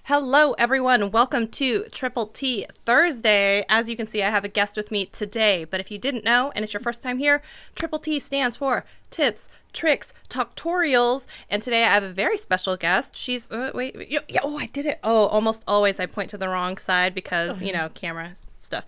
Hello, everyone. Welcome to Triple T Thursday. As you can see, I have a guest with me today. But if you didn't know, and it's your first time here, Triple T stands for Tips, Tricks, Talktorials. And today I have a very special guest. She's, I did it. Oh, almost always I point to the wrong side because, camera stuff.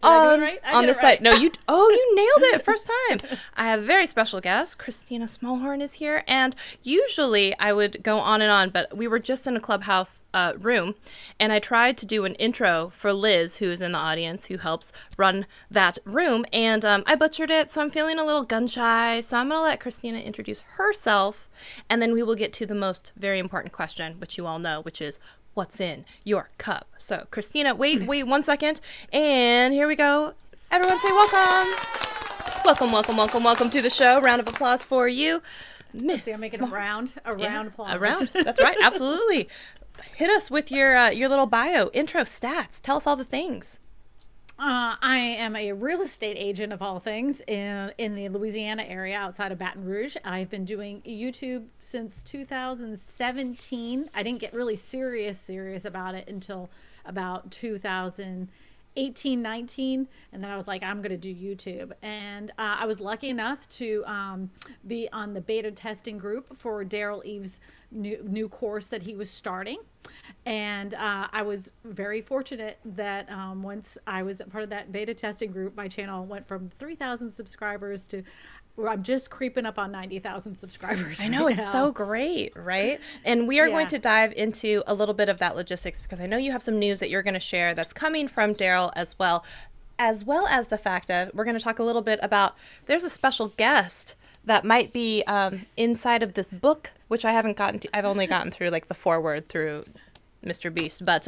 I do it right? On this side. No, you nailed it first time. I have a very special guest. Kristina Smallhorn is here. And usually I would go on and on, but we were just in a clubhouse room, and I tried to do an intro for Liz, who is in the audience, who helps run that room, and I butchered it, so I'm feeling a little gun shy. So I'm going to let Kristina introduce herself, and then we will get to the most very important question, which you all know, which is, what's in your cup? So, Kristina, wait 1 second, and here we go. Everyone say welcome. Welcome to the show. Round of applause for you, Miss. I'm making a round applause. A round. That's right. Absolutely. Hit us with your little bio, intro, stats. Tell us all the things. I am a real estate agent of all things in the Louisiana area outside of Baton Rouge. I've been doing YouTube since 2017. I didn't get really serious about it until about 2018, 19, and then I was like, I'm going to do YouTube. And I was lucky enough to be on the beta testing group for Daryl Eves' new course that he was starting. And I was very fortunate that once I was a part of that beta testing group, my channel went from 3,000 subscribers to I'm just creeping up on 90,000 subscribers. I know, it's so great, right? And we are going to dive into a little bit of that logistics because I know you have some news that you're going to share that's coming from Daryl as well as the fact of we're going to talk a little bit about there's a special guest that might be inside of this book, which I haven't gotten to. I've only gotten through like the foreword through Mr. Beast, but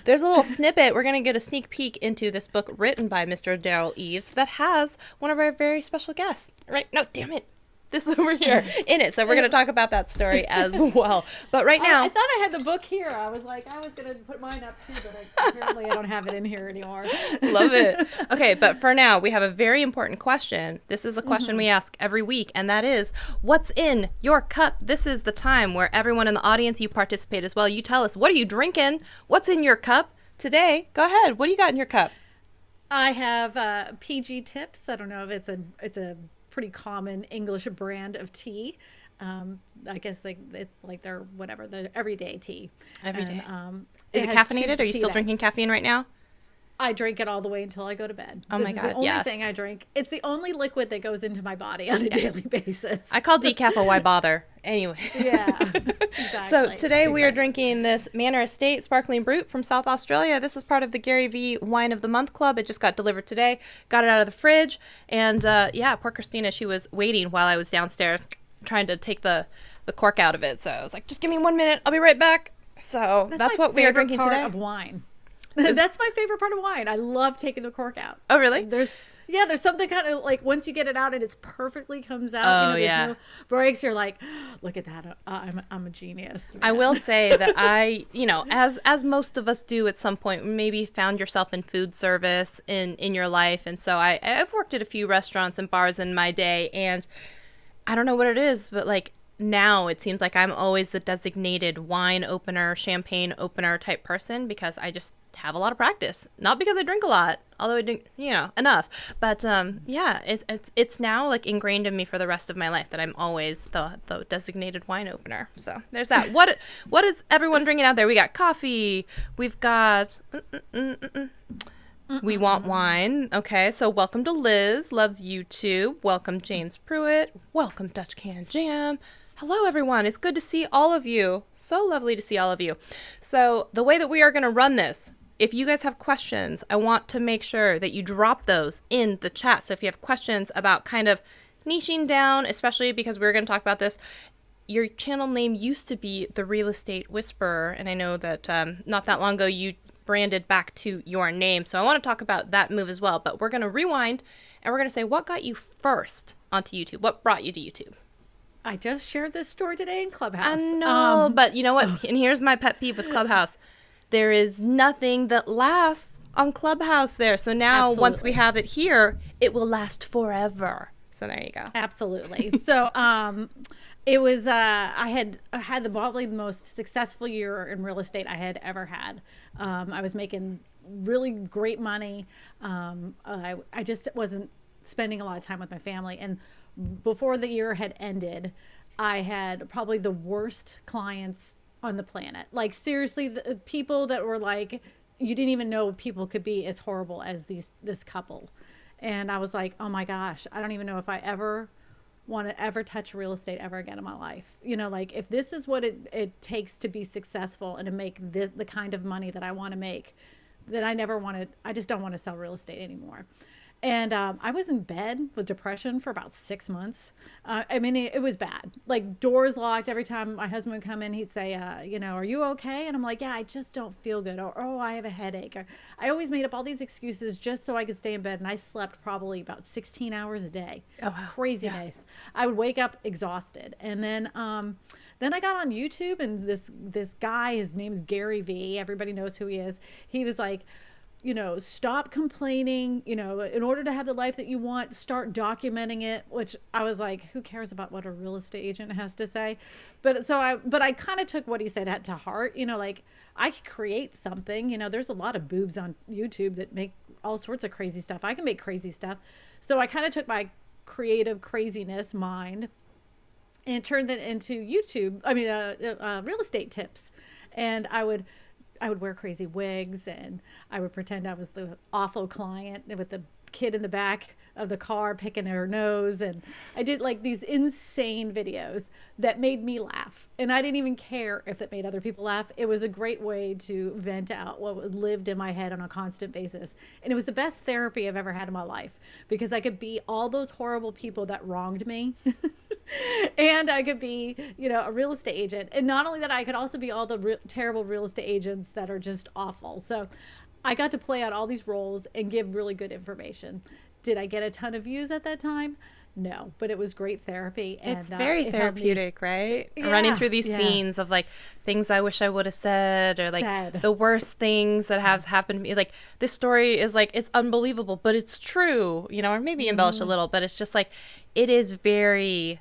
there's a little snippet. We're going to get a sneak peek into this book written by Mr. Daryl Eves that has one of our very special guests. Right? No, damn it. This over here in it. So we're going to talk about that story as well. But right now, I thought I had the book here. I was like, I was going to put mine up too, but apparently I don't have it in here anymore. Love it. Okay, but for now, we have a very important question. This is the question we ask every week, and that is, what's in your cup? This is the time where everyone in the audience, you participate as well. You tell us, what are you drinking? What's in your cup today? Go ahead. What do you got in your cup? I have PG Tips. I don't know if it's a pretty common English brand of tea. I guess it's like their everyday tea. Every day. Is it caffeinated? Are you still drinking caffeine right now? I drink it all the way until I go to bed. Oh my God, the only thing I drink. It's the only liquid that goes into my body on a daily basis. I call decaf a why bother. Anyway. Yeah, exactly. So today we are drinking this Manor Estate Sparkling Brut from South Australia. This is part of the Gary V Wine of the Month Club. It just got delivered today. Got it out of the fridge. And poor Kristina, she was waiting while I was downstairs trying to take the cork out of it. So I was like, just give me 1 minute. I'll be right back. So that's what we are drinking today. Of wine. That's my favorite part of wine. I love taking the cork out. Oh, really? There's something kind of like once you get it out and it's perfectly comes out. There's no breaks. You're like, look at that. I'm a genius. Man. I will say that I, as most of us do at some point, maybe found yourself in food service in your life. And so I've worked at a few restaurants and bars in my day, and I don't know what it is, but like now it seems like I'm always the designated wine opener, champagne opener type person because I just have a lot of practice. Not because I drink a lot, although I drink, enough. But it's now like ingrained in me for the rest of my life that I'm always the designated wine opener. So there's that. What is everyone drinking out there? We got coffee. We've got we want wine. Okay, so welcome to Liz. Loves YouTube. Welcome James Pruitt. Welcome Dutch Can Jam. Hello, everyone. It's good to see all of you. So lovely to see all of you. So the way that we are going to run this, if you guys have questions, I want to make sure that you drop those in the chat. So if you have questions about kind of niching down, especially because we're going to talk about this, your channel name used to be The Real Estate Whisperer. And I know that not that long ago you branded back to your name. So I want to talk about that move as well. But we're going to rewind and we're going to say what got you first onto YouTube? What brought you to YouTube? I just shared this story today in Clubhouse. I know, but you know what? And here's my pet peeve with Clubhouse. There is nothing that lasts on Clubhouse there. So now once we have it here, it will last forever. So there you go. Absolutely. So it was, I had the probably most successful year in real estate I had ever had. I was making really great money. I just wasn't spending a lot of time with my family. And before the year had ended, I had probably the worst clients on the planet. Like seriously, the people that were like, you didn't even know people could be as horrible as this couple. And I was like, oh my gosh, I don't even know if I ever want to ever touch real estate ever again in my life. You know, like if this is what it takes to be successful and to make this the kind of money that I want to make, then I just don't want to sell real estate anymore. And I was in bed with depression for about 6 months. I mean, it was bad. Like doors locked. Every time my husband would come in, he'd say, you know, are you okay? And I'm like, yeah, I just don't feel good. Or, oh, I have a headache. Or, I always made up all these excuses just so I could stay in bed. And I slept probably about 16 hours a day. Oh, wow. Craziness. Yeah. I would wake up exhausted. And then I got on YouTube and this guy, his name's Gary V. Everybody knows who he is. He was like, you know, stop complaining, you know, in order to have the life that you want, start documenting it, which I was like, who cares about what a real estate agent has to say? But I kind of took what he said to heart, you know, like I could create something, you know, there's a lot of boobs on YouTube that make all sorts of crazy stuff. I can make crazy stuff. So I kind of took my creative craziness mind and turned it into YouTube. I mean, real estate tips. And I would wear crazy wigs and I would pretend I was the awful client with the kid in the back of the car picking her nose. And I did like these insane videos that made me laugh. And I didn't even care if it made other people laugh. It was a great way to vent out what lived in my head on a constant basis. And it was the best therapy I've ever had in my life because I could be all those horrible people that wronged me. And I could be, you know, a real estate agent. And not only that, I could also be all the terrible real estate agents that are just awful. So I got to play out all these roles and give really good information. Did I get a ton of views at that time? No, but it was great therapy. And it's very therapeutic, right? Yeah, running through these scenes of like things I wish I would have said or like the worst things that have happened to me. Like this story is like, it's unbelievable, but it's true, you know, or maybe embellish a little, but it's just like, it is very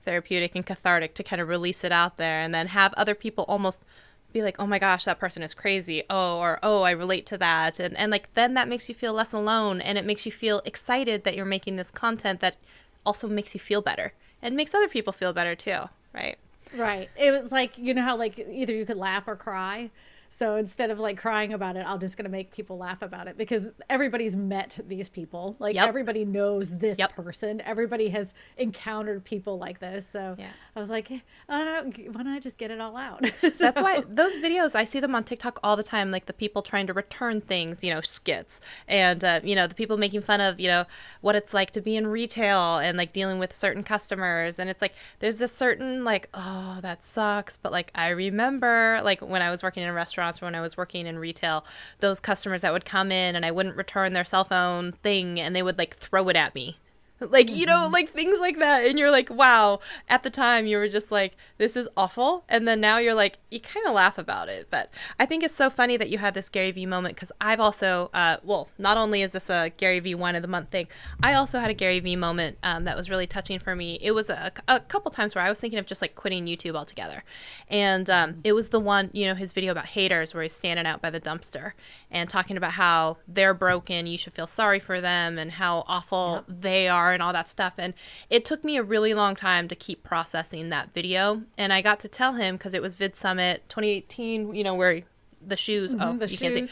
therapeutic and cathartic to kind of release it out there and then have other people almost be like, oh my gosh, that person is crazy. Oh, or, oh, I relate to that. And like, then that makes you feel less alone and it makes you feel excited that you're making this content that also makes you feel better and makes other people feel better too. Right. Right. It was like, you know how like either you could laugh or cry. So instead of like crying about it, I'm just going to make people laugh about it because everybody's met these people. Like everybody knows this person. Everybody has encountered people like this. So I was like, I don't know, why don't I just get it all out? That's why those videos, I see them on TikTok all the time, like the people trying to return things, you know, skits. And, you know, the people making fun of, you know, what it's like to be in retail and like dealing with certain customers. And it's like, there's this certain like, oh, that sucks. But like, I remember like when I was working in a restaurant, when I was working in retail, those customers that would come in and I wouldn't return their cell phone thing and they would like throw it at me. Like, you know, like things like that. And you're like, wow, at the time you were just like, this is awful. And then now you're like, you kind of laugh about it. But I think it's so funny that you had this Gary V moment because I've also, well, not only is this a Gary V wine of the month thing, I also had a Gary V moment that was really touching for me. It was a couple times where I was thinking of just like quitting YouTube altogether. And it was the one, you know, his video about haters where he's standing out by the dumpster and talking about how they're broken, you should feel sorry for them and how awful they are and all that stuff. And it took me a really long time to keep processing that video. And I got to tell him because it was Vid Summit 2018, you know, where the shoes, can't see.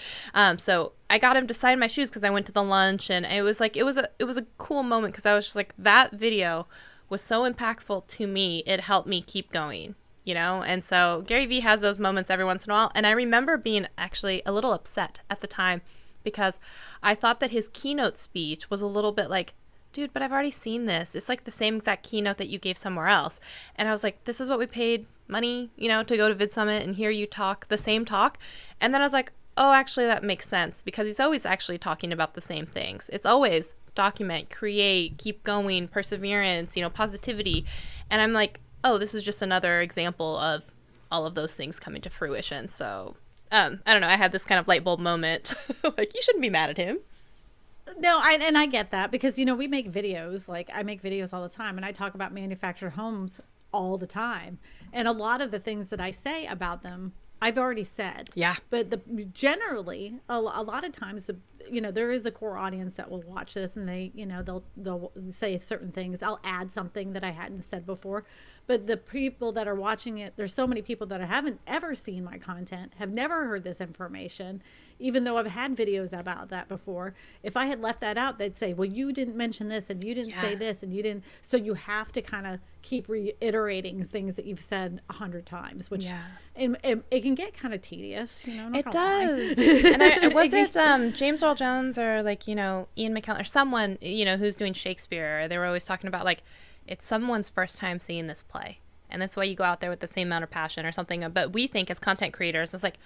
So I got him to sign my shoes because I went to the lunch and it was like, it was a cool moment because I was just like, that video was so impactful to me, it helped me keep going, you know? And so Gary Vee has those moments every once in a while. And I remember being actually a little upset at the time because I thought that his keynote speech was a little bit like, dude, but I've already seen this. It's like the same exact keynote that you gave somewhere else. And I was like, this is what we paid money, you know, to go to VidSummit and hear you talk the same talk. And then I was like, oh, actually, that makes sense because he's always actually talking about the same things. It's always document, create, keep going, perseverance, you know, positivity. And I'm like, oh, this is just another example of all of those things coming to fruition. So I don't know. I had this kind of light bulb moment. Like, you shouldn't be mad at him. No, I get that because, you know, we make videos, like I make videos all the time and I talk about manufactured homes all the time. And a lot of the things that I say about them, I've already said. Yeah. But generally, a lot of times, you know, there is the core audience that will watch this and they, you know, they'll say certain things. I'll add something that I hadn't said before. But the people that are watching it, there's so many people that haven't ever seen my content, have never heard this information, even though I've had videos about that before. If I had left that out, they'd say, well, you didn't mention this and you didn't say this and you didn't. So you have to kind of keep reiterating things that you've said 100 times, which it can get kind of tedious. You know, it does. And was it James Earl Jones or like, you know, Ian McKellen or someone, you know, who's doing Shakespeare? They were always talking about like, it's someone's first time seeing this play. And that's why you go out there with the same amount of passion or something. But we think as content creators, it's like,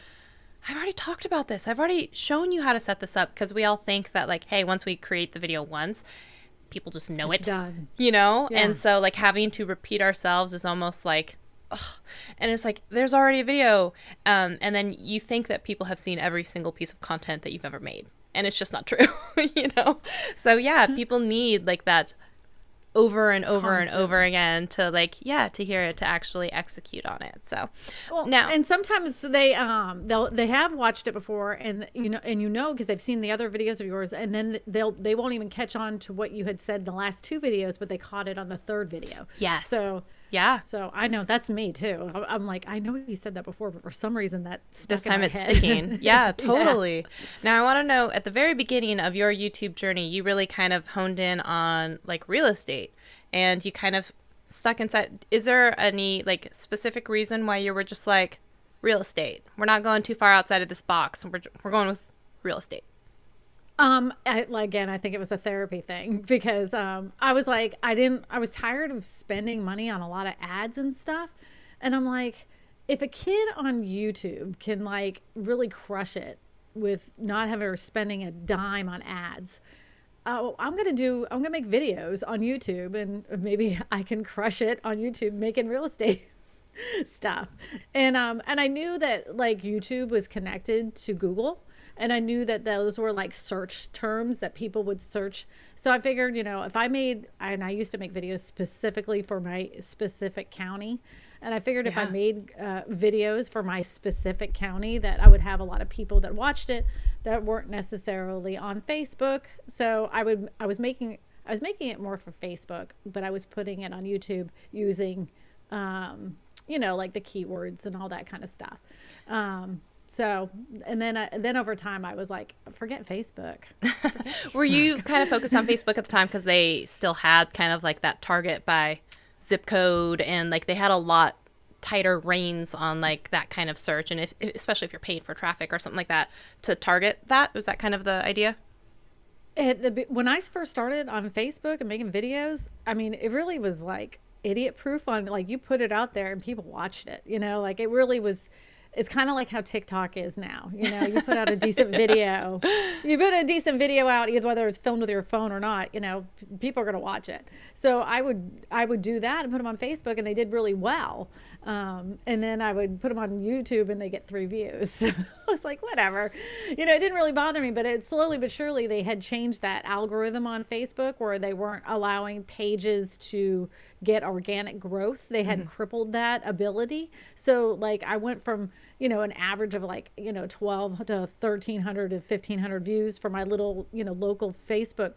I've already talked about this. I've already shown you how to set this up because we all think that like, hey, once we create the video once, people just know it's done. You know? Yeah. And so like having to repeat ourselves is almost like, ugh. And it's like, there's already a video. And then you think that people have seen every single piece of content that you've ever made. And it's just not true, you know? So yeah, people need like that over and over and over again to like to hear it, to actually execute on it. So now, and sometimes they have watched it before and you know because they've seen the other videos of yours and then they won't even catch on to what you had said in the last 2 videos, but they caught it on the 3rd video. Yes. So so I know that's me too. I'm like, I know he said that before, but for some reason that stuck this in time my it's head. sticking. Yeah, totally. Yeah. Now I want to know, at the very beginning of your YouTube journey, you really kind of honed in on like real estate and you kind of stuck inside. Is there any like specific reason why you were just like, real estate, we're not going too far outside of this box, we're going with real estate? Again, I think it was a therapy thing because I was like, I was tired of spending money on a lot of ads and stuff. And I'm like, if a kid on YouTube can like really crush it with not ever spending a dime on ads, I'm going to make videos on YouTube and maybe I can crush it on YouTube making real estate stuff. And I knew that like YouTube was connected to Google. And I knew that those were like search terms that people would search. So I figured, you know, if I used to make videos specifically for my specific county. And I figured if I made videos for my specific county that I would have a lot of people that watched it that weren't necessarily on Facebook. So I was making it more for Facebook, but I was putting it on YouTube using, you know, like the keywords and all that kind of stuff. So, and then over time I was like, forget Facebook. Were you kind of focused on Facebook at the time because they still had kind of like that target by zip code and like they had a lot tighter reins on like that kind of search, and especially if you're paid for traffic or something like that to target that? Was that kind of the idea? When I first started on Facebook and making videos, I mean, it really was like idiot proof on like you put it out there and people watched it, you know, like it really was. It's kind of like how TikTok is now. You know, you put out a decent video. You put a decent video out, either whether it's filmed with your phone or not, you know, people are going to watch it. So I would do that and put them on Facebook and they did really well. And then I would put them on YouTube and they get 3 views. So I was like, whatever. You know, it didn't really bother me, but it slowly but surely they had changed that algorithm on Facebook where they weren't allowing pages to get organic growth. They had crippled that ability. So like I went from, you know, an average of like, you know, 12 to 1,300 to 1,500 views for my little, you know, local Facebook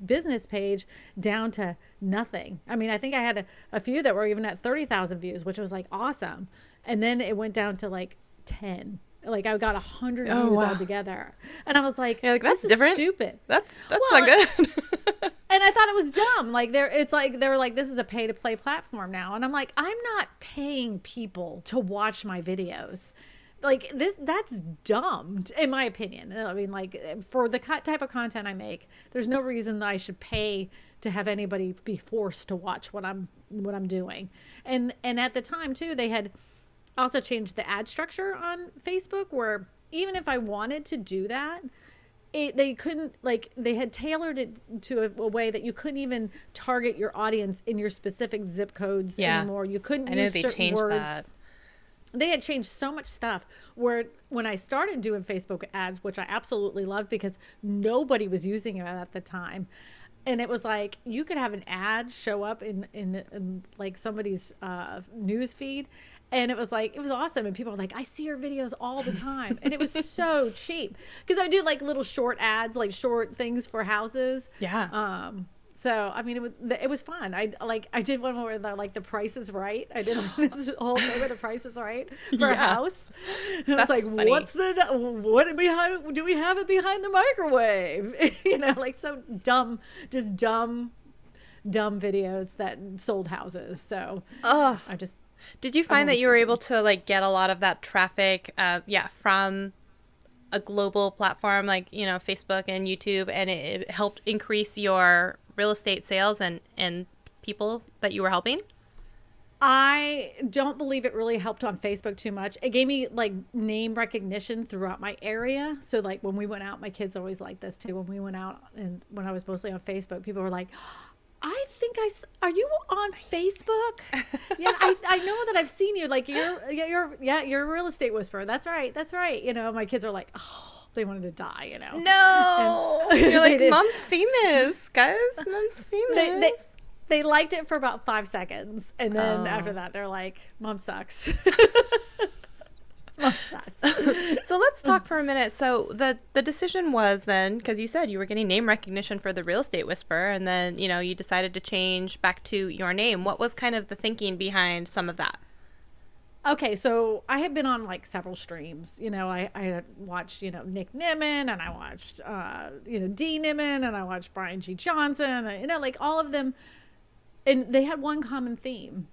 business page down to nothing. I mean, I think I had a few that were even at 30,000 views, which was like awesome. And then it went down to like 10. Like I got 100 views altogether. And I was like, yeah, like that's this different. Is stupid. That's not good. And I thought it was dumb. Like they were like, this is a pay to play platform now. And I'm like, I'm not paying people to watch my videos. Like that's dumb in my opinion. I mean, like for the type of content I make, there's no reason that I should pay to have anybody be forced to watch what I'm doing. And at the time too, they had also changed the ad structure on Facebook where even if I wanted to do that, they couldn't, like they had tailored it to a way that you couldn't even target your audience in your specific zip codes anymore. You couldn't use certain words. That. They had changed so much stuff where when I started doing Facebook ads, which I absolutely loved because nobody was using it at the time. And it was like, you could have an ad show up in like somebody's news feed. And it was like, it was awesome. And people were like, I see your videos all the time. And it was so cheap. Because I do like little short ads, like short things for houses. Yeah. So, I mean, it was fun. I did one where like the Price is Right. I did this whole thing where the Price is Right for a house. And I was like, funny. What do we have it behind the microwave? You know, like so dumb, just dumb videos that sold houses. So Did you find that you were able to like get a lot of that traffic, from a global platform like, you know, Facebook and YouTube, and it helped increase your real estate sales and people that you were helping? I don't believe it really helped on Facebook too much. It gave me like name recognition throughout my area. So like when we went out, my kids always like this too. When we went out and when I was mostly on Facebook, people were like, I think are you on Facebook? Yeah, I know that I've seen you. Like you're a real estate whisperer. That's right. You know, my kids are like, oh, they wanted to die, you know. No. You're like, Mom's famous, guys. Mom's famous. They liked it for about 5 seconds. And then after that, they're like, Mom sucks. So let's talk for a minute. So the decision was then, because you said you were getting name recognition for the real estate whisperer, and then, you know, you decided to change back to your name. What was kind of the thinking behind some of that? Okay, so I had been on like several streams. You know, I had watched, you know, Nick Nimmin, and I watched, D Nimmin, and I watched Brian G. Johnson, you know, like all of them. And they had one common theme.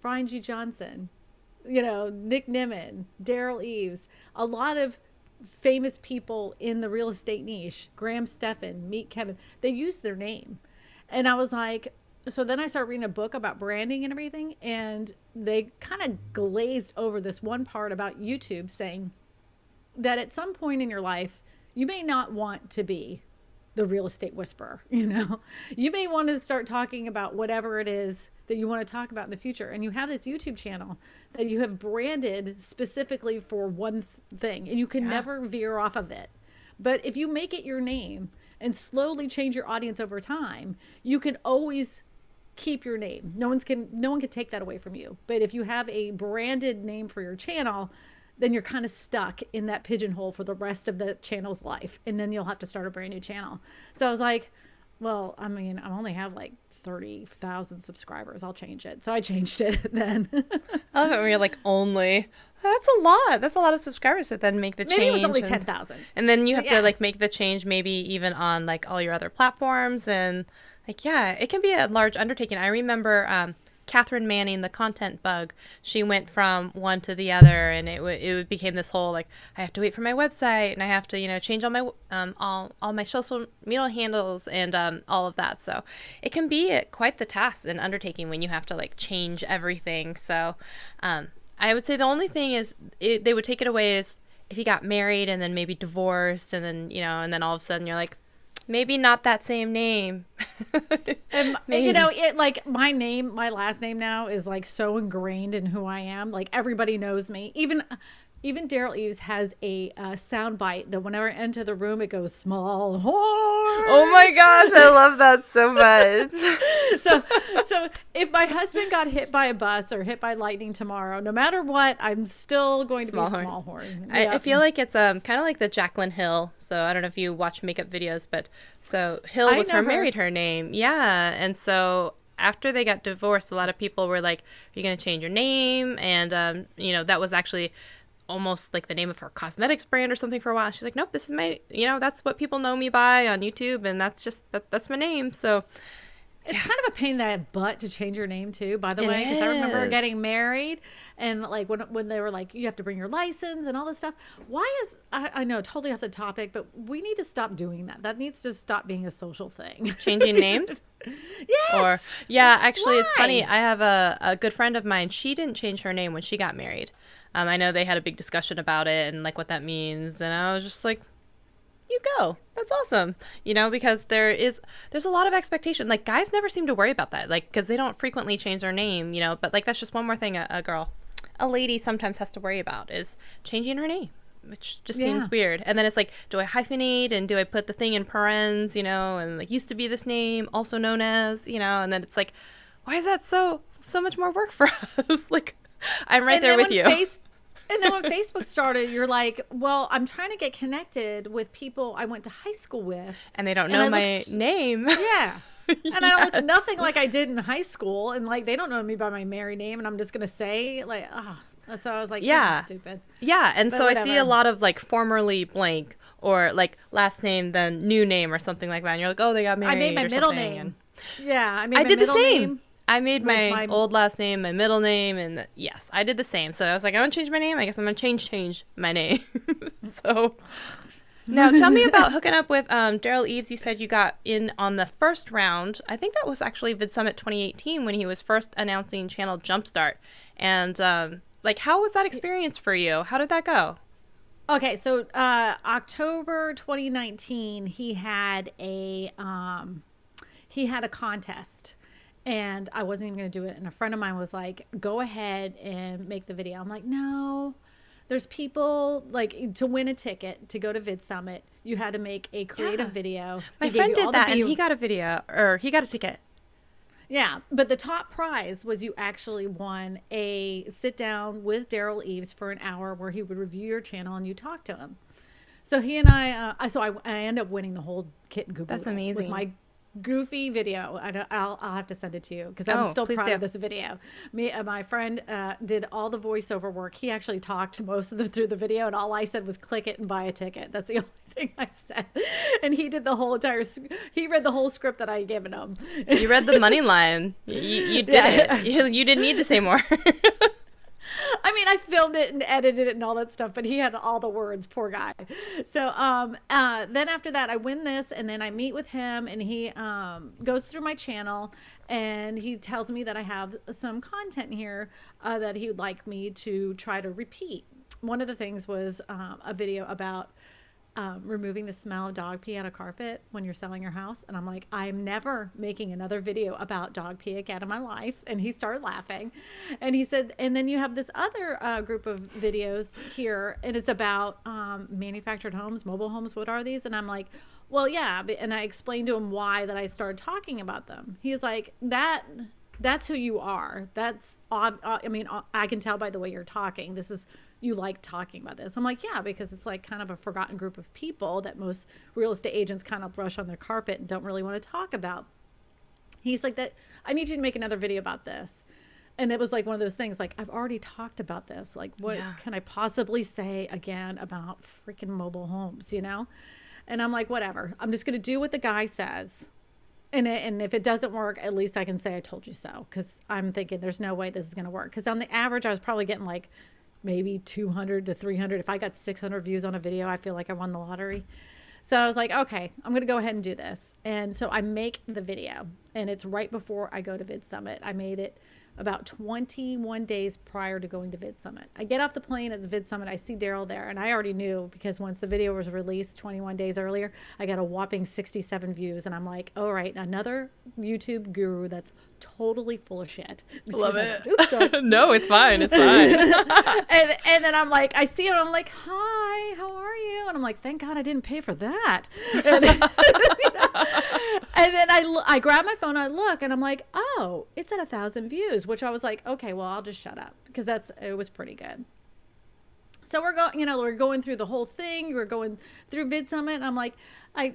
Brian G. Johnson, you know, Nick Nimmin, Daryl Eves, a lot of famous people in the real estate niche, Graham Stephan, Meet Kevin, they used their name. And I was like, so then I started reading a book about branding and everything, and they kind of glazed over this one part about YouTube saying that at some point in your life, you may not want to be the real estate whisperer, you know. You may want to start talking about whatever it is that you want to talk about in the future. And you have this YouTube channel that you have branded specifically for one thing, and you can never veer off of it. But if you make it your name and slowly change your audience over time, you can always keep your name. No one can take that away from you. But if you have a branded name for your channel, then you're kind of stuck in that pigeonhole for the rest of the channel's life. And then you'll have to start a brand new channel. So I was like, well, I mean, I only have like 30,000 subscribers. I'll change it. So I changed it then. I love it when you're like, only. That's a lot. That's a lot of subscribers to then make the change. Maybe it was only 10,000. And then you have to like make the change maybe even on like all your other platforms. And like, it can be a large undertaking. I remember Catherine Manning, the content bug, she went from one to the other, and it became this whole like, I have to wait for my website, and I have to, you know, change all my all my social media handles and all of that. So it can be quite the task and undertaking when you have to like change everything. So I would say the only thing is they would take it away is if you got married and then maybe divorced, and then, you know, and then all of a sudden you're like, maybe not that same name. And, you know, it like my last name now is like so ingrained in who I am. Like everybody knows me. Even Daryl Eves has a sound bite that whenever I enter the room, it goes Smallhorn. Oh my gosh, I love that so much. So if my husband got hit by a bus or hit by lightning tomorrow, no matter what, I'm still going to be Smallhorn. I feel like it's kind of like the Jaclyn Hill. So I don't know if you watch makeup videos, but so Hill was married her name. Yeah. And so after they got divorced, a lot of people were like, are you going to change your name? And, you know, that was actually almost like the name of her cosmetics brand or something for a while. She's like, nope, this is my, that's what people know me by on YouTube, and that's my name. So it's kind of a pain in the butt to change your name too, by the way, because I remember getting married and like when they were like, you have to bring your license and all this stuff. I know, totally off the topic, but we need to stop doing that. That needs to stop being a social thing. Changing names? Yes. Actually, Why? it's funny. I have a good friend of mine. She didn't change her name when she got married. I know they had a big discussion about it and like what that means. And I was just like, you go. That's awesome. Because there's a lot of expectation. Like, guys never seem to worry about that. Like, because they don't frequently change their name, but like, that's just one more thing a lady sometimes has to worry about is changing her name, which just seems weird. And then it's like, do I hyphenate and do I put the thing in parens, and like used to be this name, also known as, and then it's like, why is that so much more work for us? Like, I'm right there with you. And then when Facebook started, you're like, well, I'm trying to get connected with people I went to high school with. And they don't know my name. Yeah. And I don't look nothing like I did in high school. And like, they don't know me by my married name. And I'm just going to say like, so I was like, this is stupid. Yeah. And so whatever. I see a lot of like formerly blank or like last name, then new name or something like that. And you're like, oh, they got married. I made my middle name. I did the same. I made my old last name, my middle name, and yes, I did the same. So I was like, I want to change my name. I guess I'm going to change my name. So now tell me about hooking up with Daryl Eves. You said you got in on the first round. I think that was actually VidSummit 2018 when he was first announcing Channel Jumpstart. And like, how was that experience for you? How did that go? Okay, so October 2019, he had a contest. And I wasn't even going to do it. And a friend of mine was like, go ahead and make the video. I'm like, no, there's people like to win a ticket to go to VidSummit. You had to make a creative video. My friend did that and he got a video or he got a ticket. Yeah. But the top prize was you actually won a sit down with Daryl Eves for an hour where he would review your channel and you talk to him. So he and I ended up winning the whole kit and caboodle. That's amazing. With my goofy video. I'll have to send it to you because I'm still proud of this video. My friend did all the voiceover work. He actually talked most of through the video, and all I said was click it and buy a ticket. That's the only thing I said. And he did the whole he read the whole script that I had given him. You read the money line. You did it. You didn't need to say more. I mean, I filmed it and edited it and all that stuff, but he had all the words, poor guy. So then after that, I win this, and then I meet with him, and he goes through my channel, and he tells me that I have some content here that he would like me to try to repeat. One of the things was a video about removing the smell of dog pee out of carpet when you're selling your house. And I'm like, I'm never making another video about dog pee again in my life. And he started laughing. And he said, and then you have this other group of videos here, and it's about manufactured homes, mobile homes. What are these? And I'm like, well, yeah. And I explained to him why that I started talking about them. He was like, that's who you are. That's odd. I mean, I can tell by the way you're talking. You like talking about this. I'm like, yeah, because it's like kind of a forgotten group of people that most real estate agents kind of brush on their carpet and don't really want to talk about. He's like, that I need you to make another video about this. And it was like one of those things, like, I've already talked about this. Like, what can I possibly say again about freaking mobile homes, And I'm like, whatever. I'm just going to do what the guy says. And if it doesn't work, at least I can say I told you so. Because I'm thinking there's no way this is going to work. Because on the average, I was probably getting like maybe 200 to 300. If I got 600 views on a video, I feel like I won the lottery. So I was like, okay, I'm going to go ahead and do this. And so I make the video, and it's right before I go to VidSummit. I made it about 21 days prior to going to VidSummit. I get off the plane at the VidSummit. I see Daryl there, and I already knew because once the video was released 21 days earlier, I got a whopping 67 views. And I'm like, all right, another YouTube guru that's totally full of shit. Love it. Oops, no, it's fine. It's fine. and then I'm like, I see him. I'm like, hi, how are you? And I'm like, thank God I didn't pay for that. And then I grab my phone, I look, and I'm like, oh, it's at 1,000 views, which I was like, okay, well, I'll just shut up because it was pretty good. So we're going through the whole thing. We're going through VidSummit. And I'm like, I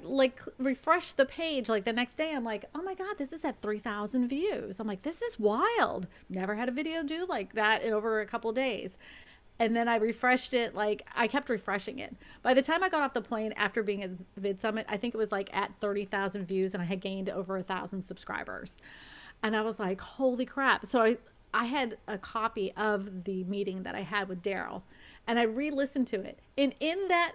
refresh the page like the next day. I'm like, oh my God, this is at 3,000 views. I'm like, this is wild. Never had a video do like that in over a couple of days. and then I refreshed it. Like, I kept refreshing it. By the time I got off the plane after being at Vid Summit, I think it was like at 30,000 views, and I had gained over 1,000 subscribers. And I was like, holy crap. So I had a copy of the meeting that I had with Daryl, and I re-listened to it. And in that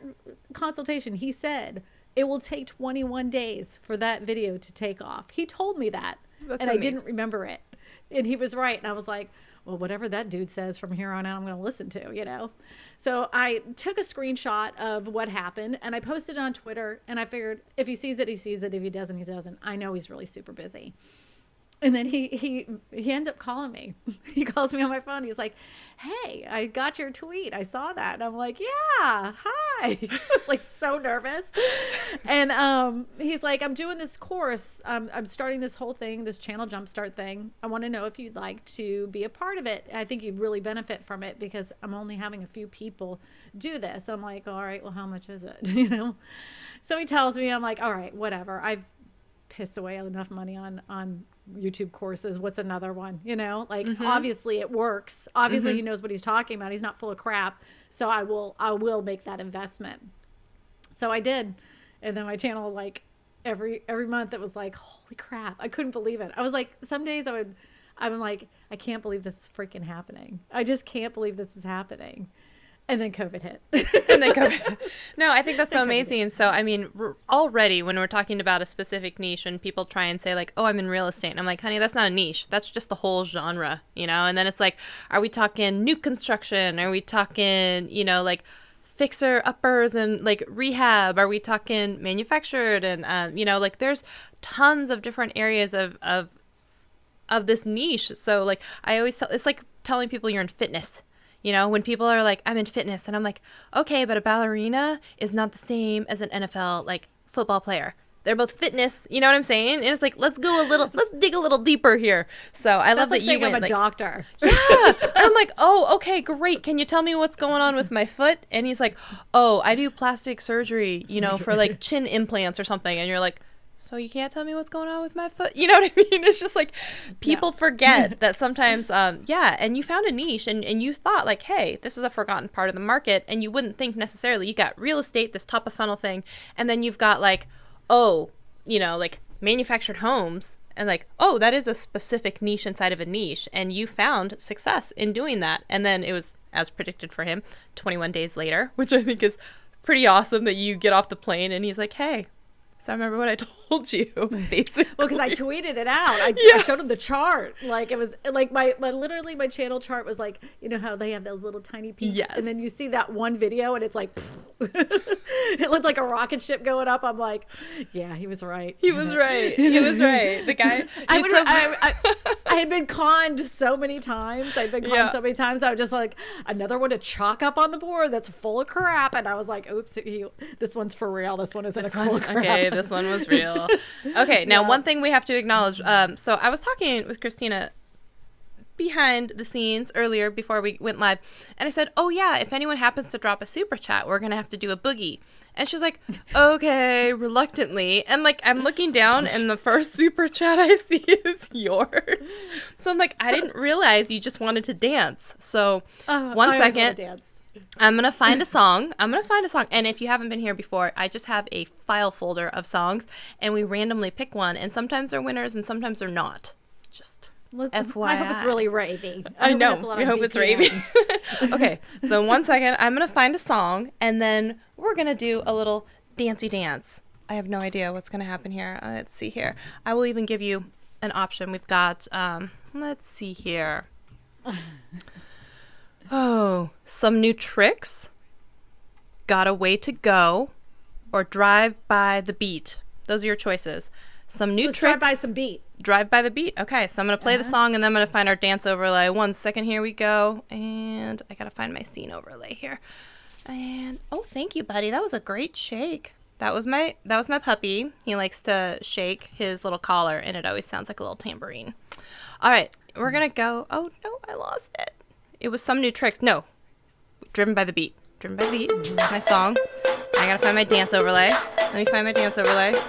consultation, he said, it will take 21 days for that video to take off. He told me that. That's and amazing. I didn't remember it. And he was right. And I was like, well, whatever that dude says from here on out, I'm going to listen to, you know? So I took a screenshot of what happened, and I posted it on Twitter, and I figured if he sees it, he sees it. If he doesn't, he doesn't. I know he's really super busy. And then he ends up calling me. He calls me on my phone. He's like, hey, I got your tweet. I saw that. And I'm like, yeah, hi. I was like so nervous. And he's like, I'm doing this course. I'm starting this whole thing, this channel jumpstart thing. I want to know if you'd like to be a part of it. I think you'd really benefit from it because I'm only having a few people do this. I'm like, all right, well, how much is it? You know? So he tells me, I'm like, all right, whatever. I've pissed away enough money on YouTube courses. What's another one? You know, like obviously it works. Obviously he knows what he's talking about. He's not full of crap. So I will make that investment. So I did. And then my channel, like every month, it was like, holy crap. I couldn't believe it. I was like, some days I'm like, I can't believe this is freaking happening. I just can't believe this is happening. And then COVID hit. No, I think that's so amazing. And so, I mean, already when we're talking about a specific niche and people try and say like, oh, I'm in real estate. And I'm like, honey, that's not a niche. That's just the whole genre, you know? And then it's like, are we talking new construction? Are we talking, you know, like fixer uppers and like rehab? Are we talking manufactured? And, you know, like there's tons of different areas of this niche. So like, I always tell, it's like telling people you're in fitness. You know, when people are like, I'm in fitness, and I'm like, okay, but a ballerina is not the same as an NFL, like, football player. They're both fitness, you know what I'm saying? And it's like, let's dig a little deeper here. So I love that you went, I'm a like, doctor. Yeah. And I'm like, oh, okay, great. Can you tell me what's going on with my foot? And he's like, oh, I do plastic surgery, you know, for like chin implants or something. And you're like, so you can't tell me what's going on with my foot? You know what I mean? It's just like people forget that sometimes, yeah, and you found a niche and you thought like, hey, this is a forgotten part of the market. And you wouldn't think necessarily you got real estate, this top of funnel thing. And then you've got like, oh, you know, like manufactured homes and like, oh, that is a specific niche inside of a niche. And you found success in doing that. And then it was as predicted for him 21 days later, which I think is pretty awesome that you get off the plane and he's like, hey, so I remember what I told you, basically. Well, because I tweeted it out. I showed him the chart. Like, it was like my channel chart was like, you know how they have those little tiny peaks? Yes. And then you see that one video and it's like, it looked like a rocket ship going up. I'm like, yeah, he was right. He was right. He was right. The guy. I had been conned so many times. I was just like, another one to chalk up on the board that's full of crap. And I was like, oops, this one's for real. This one isn't full of crap. Okay, this one was real. Okay, now one thing we have to acknowledge. So I was talking with Kristina behind the scenes earlier before we went live, and I said, oh yeah, if anyone happens to drop a super chat, we're gonna have to do a boogie. And she was like, okay, reluctantly. And like I'm looking down and the first super chat I see is yours. So I'm like, I didn't realize you just wanted to dance. So one second. I'm going to find a song. And if you haven't been here before, I just have a file folder of songs and we randomly pick one. And sometimes they're winners and sometimes they're not. Just FYI. I hope it's really ravey. I know. I hope it's ravey. Okay. So 1 second. I'm going to find a song and then we're going to do a little dancey dance. I have no idea what's going to happen here. Let's see here. I will even give you an option. We've got, let's see here. Oh, some new tricks, got a way to go, or drive by the beat. Those are your choices. Some new tricks. Drive by some beat. Drive by the beat. Okay, so I'm going to play the song and then I'm going to find our dance overlay. 1 second, here we go. And I got to find my scene overlay here. And, oh, thank you, buddy. That was a great shake. That was my puppy. He likes to shake his little collar and it always sounds like a little tambourine. All right, we're going to go. Oh, no, I lost it. It was some new tricks. No. Driven by the beat. Driven by the beat. My song. I gotta find my dance overlay. Let me find my dance overlay. Let's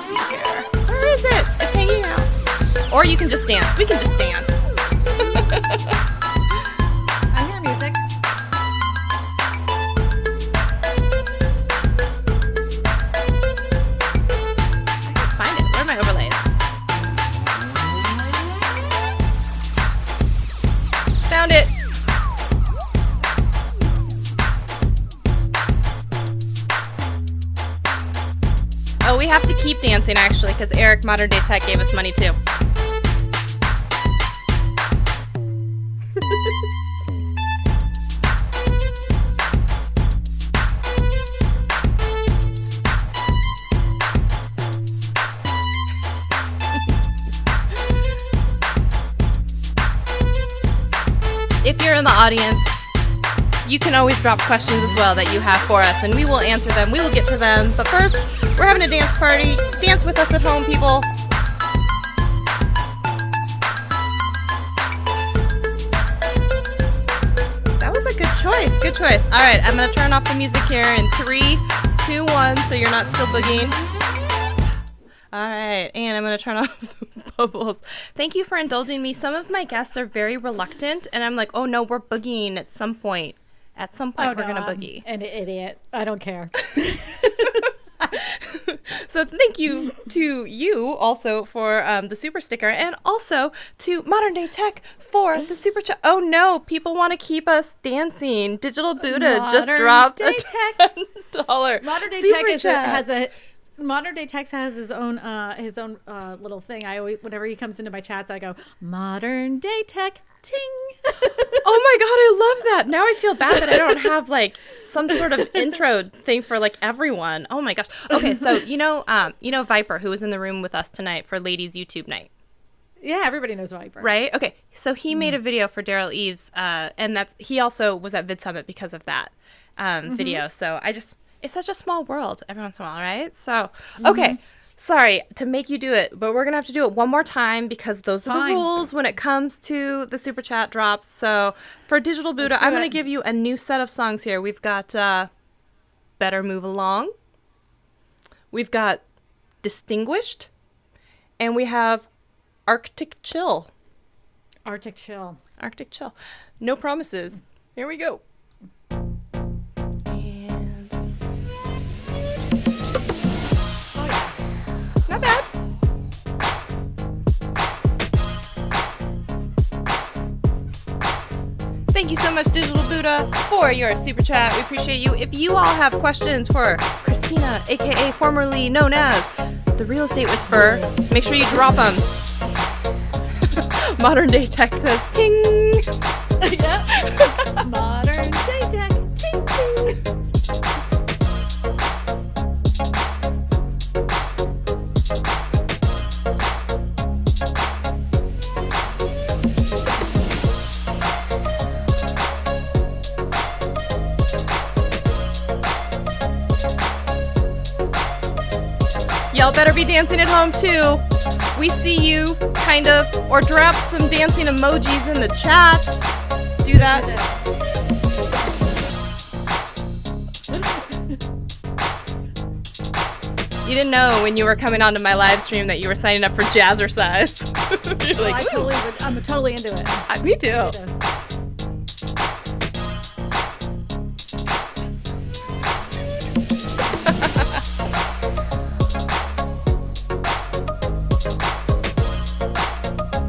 see here. Where is it? It's hanging out. Or you can just dance. We can just dance. I hear music. Find it. Where are my overlays? Found it. Oh, we have to keep dancing actually, because Eric Modern Day Tech gave us money too. If you're in the audience, you can always drop questions as well that you have for us, and we will answer them. We will get to them. But first, we're having a dance party. Dance with us at home, people. That was a good choice. Good choice. All right, I'm going to turn off the music here in 3, 2, 1, so you're not still boogieing. All right, and I'm going to turn off the bubbles. Thank you for indulging me. Some of my guests are very reluctant, and I'm like, oh no, we're boogieing at some point. At some point, we're going to boogie. I'm an idiot. I don't care. So thank you to you also for the super sticker, and also to Modern Day Tech for the super chat. Oh no, people want to keep us dancing. Digital Buddha just dropped a $10 Modern Day super Tech chat. has a Modern Day Tech has his own little thing. I always, whenever he comes into my chats, I go, Modern Day Tech, ting. Oh my god, I love that. Now I feel bad that I don't have like some sort of intro thing for like everyone. Oh my gosh. Okay, so you know Viper, who was in the room with us tonight for Ladies YouTube Night. Yeah, everybody knows Viper. Right? Okay. So he made a video for Daryl Eves, and he also was at Vid Summit because of that video. So it's such a small world every once in a while, right? So, okay. Sorry to make you do it, but we're going to have to do it one more time because those are the rules when it comes to the super chat drops. So for Digital Buddha, I'm going to give you a new set of songs here. We've got Better Move Along. We've got Distinguished. And we have Arctic Chill. Arctic Chill. Arctic Chill. No promises. Here we go. Not bad. Thank you so much, Digital Buddha, for your super chat. We appreciate you. If you all have questions for Kristina, aka formerly known as the Real Estate Whisperer, make sure you drop them. Modern Day Tech says, ting. Yeah. Modern Day Tech, ting, ting. Y'all better be dancing at home too. We see you, kind of, or drop some dancing emojis in the chat. Do that. You didn't know when you were coming onto my live stream that you were signing up for Jazzercise. You're like, I'm totally into it. Me too.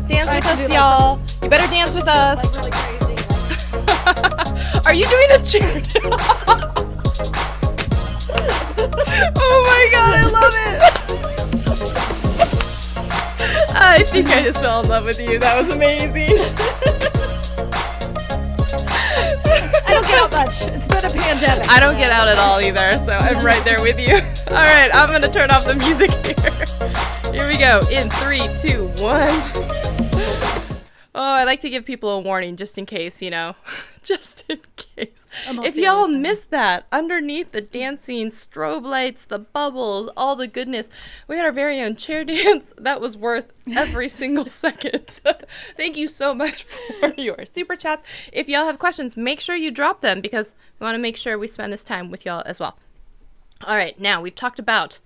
Dance with us, y'all. You better dance with us. Like really crazy. Are you doing a chair? Oh my god, I love it. I think I just fell in love with you. That was amazing. I don't get out much. It's been a pandemic. I don't get out at all either, so I'm right there with you. All right, I'm going to turn off the music here. Here we go. In 3, 2, 1. Oh, I like to give people a warning just in case, just in case. If y'all missed that, underneath the dancing, strobe lights, the bubbles, all the goodness, we had our very own chair dance. That was worth every single second. Thank you so much for your super chats. If y'all have questions, make sure you drop them because we want to make sure we spend this time with y'all as well. All right, now we've talked about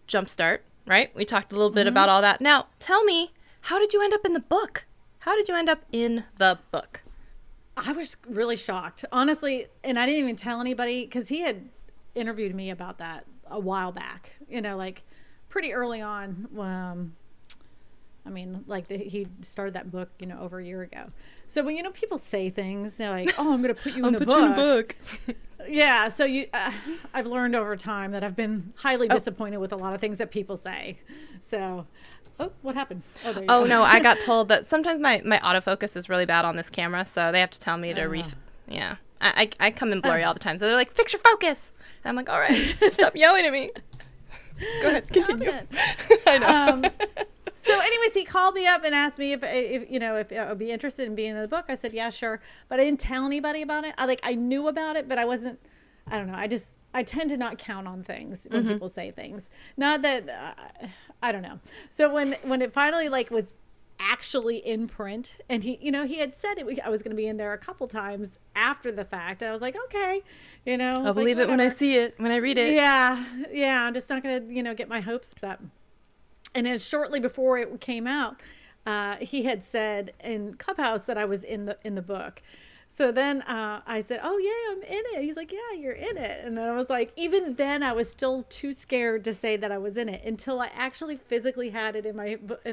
Jumpstart, right? We talked a little bit about all that. Now, tell me, how did you end up in the book? How did you end up in the book? I was really shocked, honestly, and I didn't even tell anybody because he had interviewed me about that a while back, like pretty early on. I mean, like he started that book, over a year ago. So when, people say things, they're like, oh, I'm going to put you in the book. You in a book. Yeah. So I've learned over time that I've been highly disappointed with a lot of things that people say. So, what happened? Oh, there you go. No, I got told that sometimes my autofocus is really bad on this camera. So they have to tell me to yeah. I come in blurry all the time. So they're like, fix your focus. And I'm like, all right, stop yelling at me. Go ahead, continue. I know. So anyways, he called me up and asked me if I would be interested in being in the book. I said, yeah, sure. But I didn't tell anybody about it. I knew about it, but I don't know. I tend to not count on things when people say things. Not that, I don't know. So when it finally was actually in print, and he had said I was going to be in there a couple times after the fact, and I was like, okay, I'll believe it when I see it, when I read it. Yeah. I'm just not going to, get my hopes up. And then shortly before it came out, he had said in Clubhouse that I was in the book. So then I said, oh, yeah, I'm in it. He's like, yeah, you're in it. And I was like, even then I was still too scared to say that I was in it until I actually physically had it in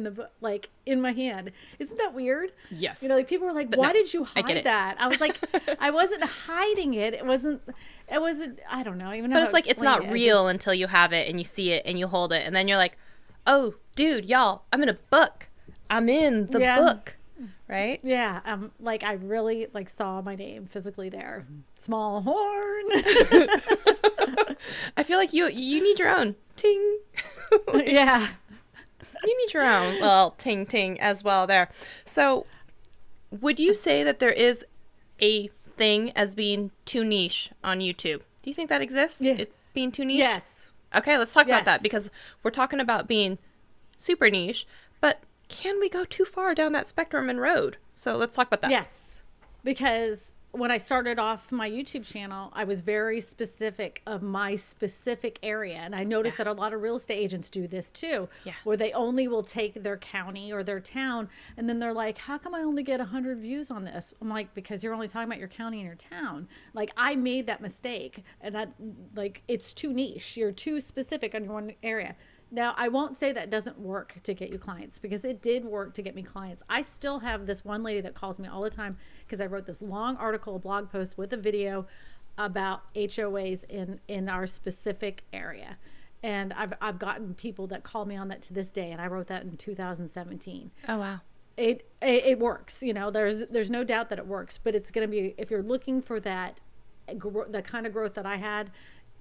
the book, in my hand. Isn't that weird? Yes. People were like, why did you hide that? I was like, I wasn't hiding it. It wasn't, I don't know. Even but it's it's not real until you have it and you see it and you hold it. And then you're like, oh, dude, y'all, I'm in a book. I'm in the book. Right? Yeah. I really saw my name physically there. Smallhorn. I feel like you need your own. Ting. Yeah. You need your own. Well, ting, ting as well there. So would you say that there is a thing as being too niche on YouTube? Do you think that exists? Yeah. It's being too niche? Yes. Okay, let's talk about that, because we're talking about being super niche, but can we go too far down that spectrum and road? So let's talk about that. Yes, because when I started off my YouTube channel, I was very specific of my specific area. And I noticed that a lot of real estate agents do this too, where they only will take their county or their town. And then they're like, how come I only get 100 views on this? I'm like, because you're only talking about your county and your town. I made that mistake, and it's too niche. You're too specific on your one area. Now, I won't say that doesn't work to get you clients, because it did work to get me clients. I still have this one lady that calls me all the time because I wrote this long article, a blog post with a video about HOAs in our specific area. And I've gotten people that call me on that to this day, and I wrote that in 2017. Oh, wow. It works. There's no doubt that it works, but it's going to be, if you're looking for the kind of growth that I had,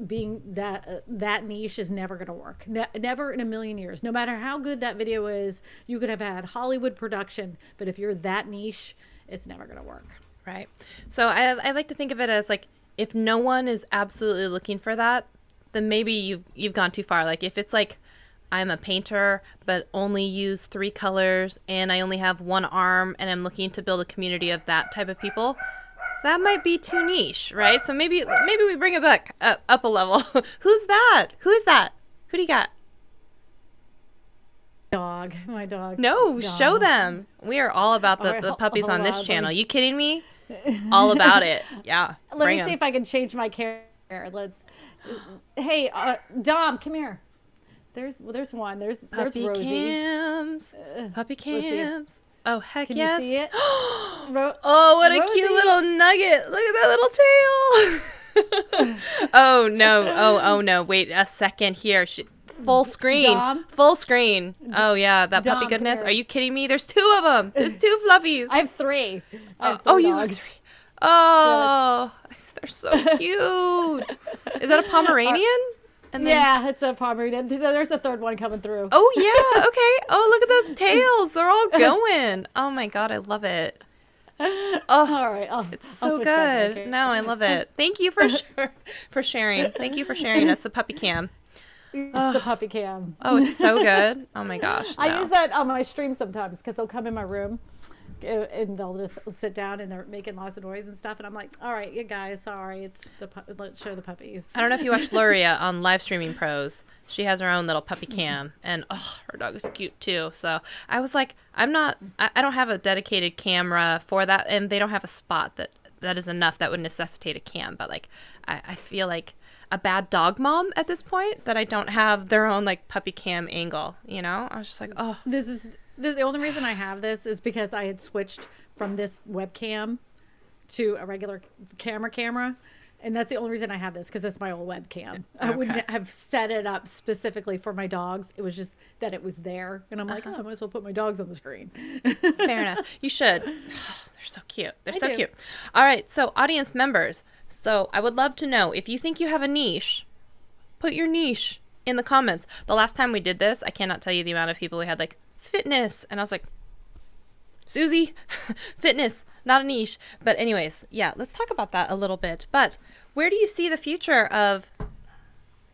being that niche is never going to work. Never in a million years. No matter how good that video is, you could have had Hollywood production, but if you're that niche, it's never going to work. Right. So I like to think of it as if no one is absolutely looking for that, then maybe you've gone too far. If it's I'm a painter but only use 3 colors and I only have 1 arm and I'm looking to build a community of that type of people, that might be too niche, right? So maybe we bring it back up a level. Who's that? Who is that? Who do you got? Dog. My dog. No, dog. Show them. We are all about the puppies on this channel. You kidding me? All about it. Yeah. Let me see if I can change my camera. Hey, Dom, come here. There's one. There's Puppy Rosie. Cams. Puppy cams. Oh, heck Can yes. you see it? Oh, what a cute little nugget. Look at that little tail. Oh, no. Oh, no. Wait a second here. Full screen. Dom? Full screen. Oh, yeah. That Dom, puppy goodness. Are you kidding me? There's 2 of them. There's 2 fluffies. I have 3. You have 3. Oh, they're so cute. Is that a Pomeranian? And then, it's a Pomeranian. There's a 3rd one coming through. Oh, yeah. Okay. Oh, look at those tails. They're all going. Oh, my God. I love it. Oh, all right. It's so good. No, I love it. Thank you for sharing. Thank you for sharing us the puppy cam. It's the puppy cam. Oh, it's so good. Oh, my gosh. No. I use that on my stream sometimes because they'll come in my room and they'll just sit down and they're making lots of noise and stuff. And I'm like, all right, you guys, sorry, it's let's show the puppies. I don't know if you watched Luria on Live Streaming Pros. She has her own little puppy cam, and her dog is cute too. So I was like, I don't have a dedicated camera for that, and they don't have a spot that is enough that would necessitate a cam. But like, I feel like a bad dog mom at this point that I don't have their own like puppy cam angle. You know, I was just like, oh, the only reason I have this is because I had switched from this webcam to a regular camera. And that's the only reason I have this, because it's my old webcam. Okay. I wouldn't have set it up specifically for my dogs. It was just that it was there. And I'm like, I might as well put my dogs on the screen. Fair enough. You should. They're so cute. They're so cute. All right. So audience members. So I would love to know, if you think you have a niche, put your niche in the comments. The last time we did this, I cannot tell you the amount of people we had like, fitness, and I was like, Susie, fitness, not a niche. But anyways, yeah, let's talk about that a little bit. But where do you see the future of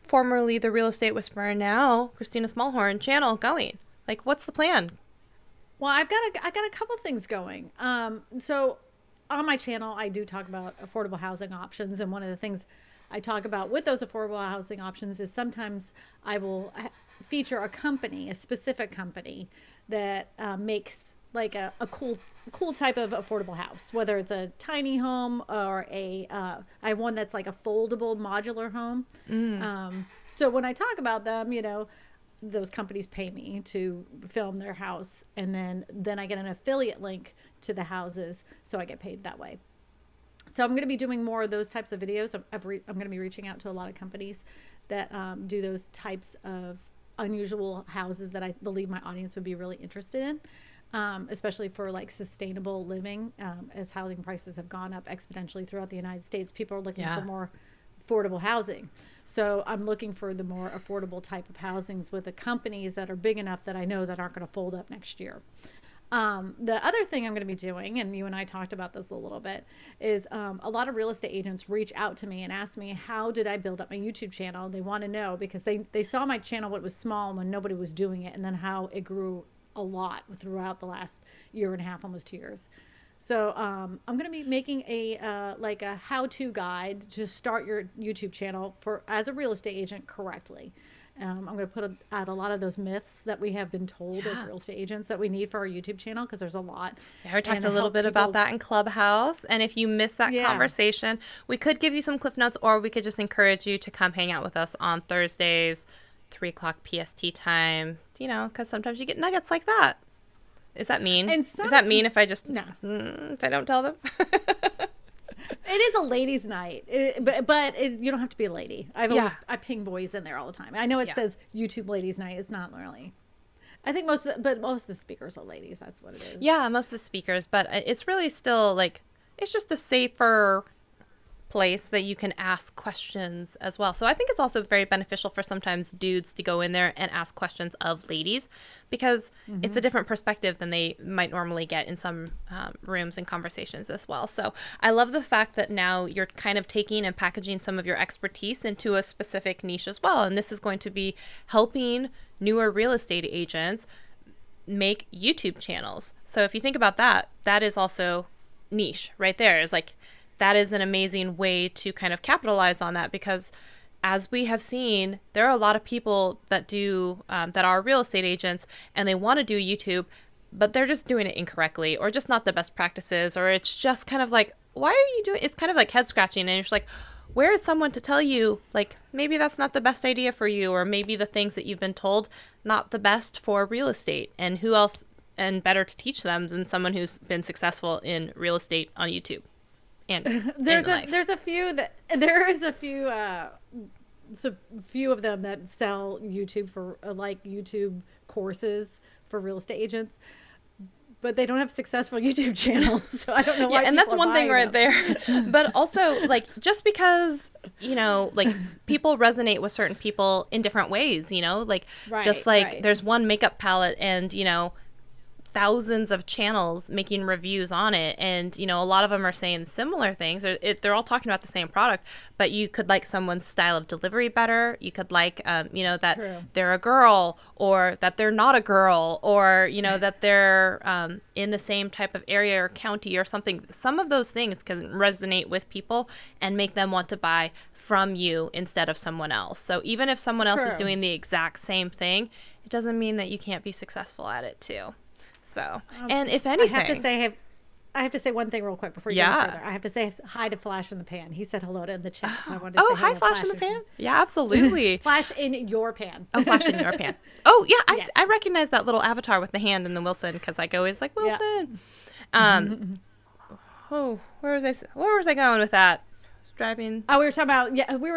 formerly the Real Estate Whisperer, now Kristina Smallhorn channel going? Like, what's the plan? Well, I got a couple things going. So on my channel, I do talk about affordable housing options, and one of the things I talk about with those affordable housing options is sometimes I will feature a specific company that makes like a cool type of affordable house, whether it's a tiny home or I have one that's like a foldable modular home. So when I talk about them, you know, those companies pay me to film their house, and then I get an affiliate link to the houses, so I get paid that way. So I'm going to be doing more of those types of videos. I'm going to be reaching out to a lot of companies that do those types of unusual houses that I believe my audience would be really interested in, especially for like sustainable living. As housing prices have gone up exponentially throughout the United States, people are looking for more affordable housing. So I'm looking for the more affordable type of housings with the companies that are big enough that I know that aren't going to fold up next year. The other thing I'm going to be doing, and you and I talked about this a little bit, is a lot of real estate agents reach out to me and ask me, how did I build up my YouTube channel? They want to know because they saw my channel when it was small, when nobody was doing it, and then how it grew a lot throughout the last year and a half, almost 2 years. So I'm going to be making a like a how-to guide to start your YouTube channel as a real estate agent correctly. I'm going to put out a lot of those myths that we have been told as real estate agents that we need for our YouTube channel, because there's a lot. Yeah, we talked a little bit about that in Clubhouse. And if you missed that conversation, we could give you some cliff notes, or we could just encourage you to come hang out with us on Thursdays, 3 o'clock PST time, you know, because sometimes you get nuggets like that. Is that mean? Is that mean if I just, if I don't tell them? It is a ladies' night, but you don't have to be a lady. I ping boys in there all the time. I know it says YouTube Ladies' Night. It's not really. I think most of the speakers are ladies. That's what it is. Yeah, most of the speakers, but it's really still like, it's just a safer place that you can ask questions as well. So I think it's also very beneficial for sometimes dudes to go in there and ask questions of ladies, because it's a different perspective than they might normally get in some rooms and conversations as well. So I love the fact that now you're kind of taking and packaging some of your expertise into a specific niche as well. And this is going to be helping newer real estate agents make YouTube channels. So if you think about that, that is also niche right there. It's like, that is an amazing way to kind of capitalize on that, because as we have seen, there are a lot of people that do that are real estate agents, and they want to do YouTube, but they're just doing it incorrectly, or just not the best practices, or it's just kind of like, why are you doing, it's kind of like head scratching, and you're just like, where is someone to tell you, like, maybe that's not the best idea for you, or maybe the things that you've been told not the best for real estate, and who else and better to teach them than someone who's been successful in real estate on YouTube. And there's a few of them that sell YouTube for like YouTube courses for real estate agents, but they don't have successful YouTube channels. So I don't know why. And that's one thing right there. But also, like, just because, you know, like, people resonate with certain people in different ways, you know, like, there's one makeup palette, and, you know, thousands of channels making reviews on it, and a lot of them are saying similar things. They're all talking about the same product, but you could like someone's style of delivery better. You could like that True. they're a girl, or that they're not a girl, or that they're in the same type of area or county or something. Some of those things can resonate with people and make them want to buy from you instead of someone else. So even if someone else is True. doing the exact same thing, it doesn't mean that you can't be successful at it too. So, and if anything, I have to say one thing real quick before you go further. I have to say hi to Flash in the Pan. He said hello in the chat, so I wanted to say hi, hello, Flash in the Pan. Yeah, absolutely. Flash in your pan. Oh, Flash in your pan. Oh, yeah, Yes. I recognize that little avatar with the hand and the Wilson, because I always like Wilson. Yeah. Where was I going with that? Driving. Oh, we were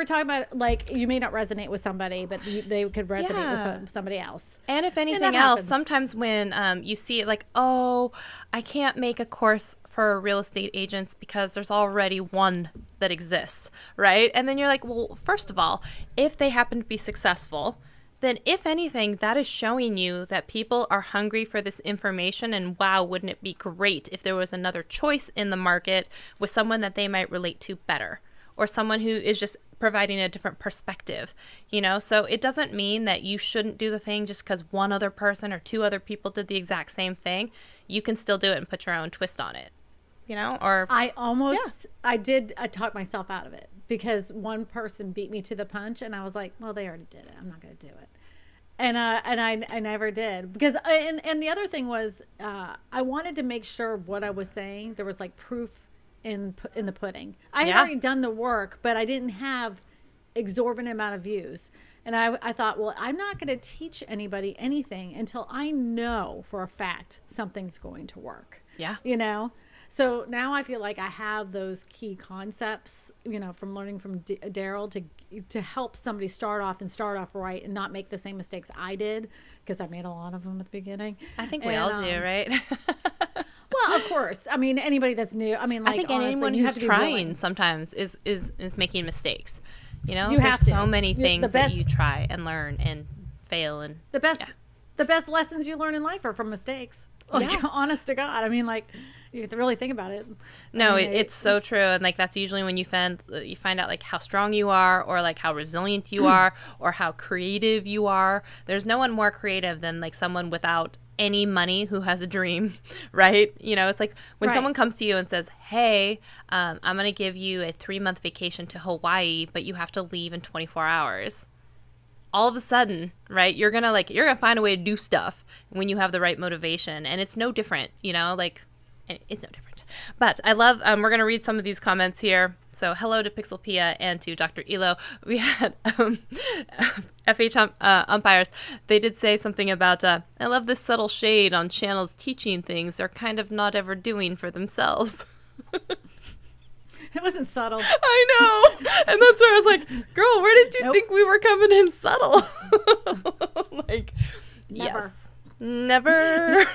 talking about like you may not resonate with somebody, but they could resonate with somebody else. And if anything else, sometimes when you see it, like, oh, I can't make a course for real estate agents because there's already one that exists, right? And then you're like, well, first of all, if they happen to be successful, then if anything, that is showing you that people are hungry for this information. And wow, wouldn't it be great if there was another choice in the market with someone that they might relate to better, or someone who is just providing a different perspective, So it doesn't mean that you shouldn't do the thing just because one other person or two other people did the exact same thing. You can still do it and put your own twist on it, or I talked myself out of it because one person beat me to the punch, and I was like, well, they already did it. I'm not going to do it. And I never did, because and the other thing was I wanted to make sure what I was saying, there was like proof in the pudding. I had already done the work, but I didn't have exorbitant amount of views. And I thought, well, I'm not going to teach anybody anything until I know for a fact something's going to work. Yeah. So now I feel like I have those key concepts, from learning from Daryl to help somebody start off right and not make the same mistakes I did, because I made a lot of them at the beginning. I think we all do, right? Well, of course. I mean, anybody that's new. I mean, like, I think honestly, anyone you who's have to be trying willing. sometimes is making mistakes. You There's have to. so many things that best- you try and learn and fail, and The best lessons you learn in life are from mistakes. Like, honest to God. I mean, like, you have to really think about it. No, I mean, it's so true. And like, that's usually when you find out like how strong you are, or like how resilient you are, or how creative you are. There's no one more creative than like someone without any money who has a dream, right? It's like when someone comes to you and says, hey, I'm going to give you a 3-month vacation to Hawaii, but you have to leave in 24 hours. All of a sudden, right, you're gonna find a way to do stuff when you have the right motivation. And it's no different, it's no different. But I love, we're going to read some of these comments here. So hello to Pixelpia and to Dr. Elo. We had FH umpires. They did say something about, I love this subtle shade on channels teaching things they're kind of not ever doing for themselves. It wasn't subtle. I know. And that's where I was like, girl, where did you think we were coming in subtle? Like, Never. Yes. Never.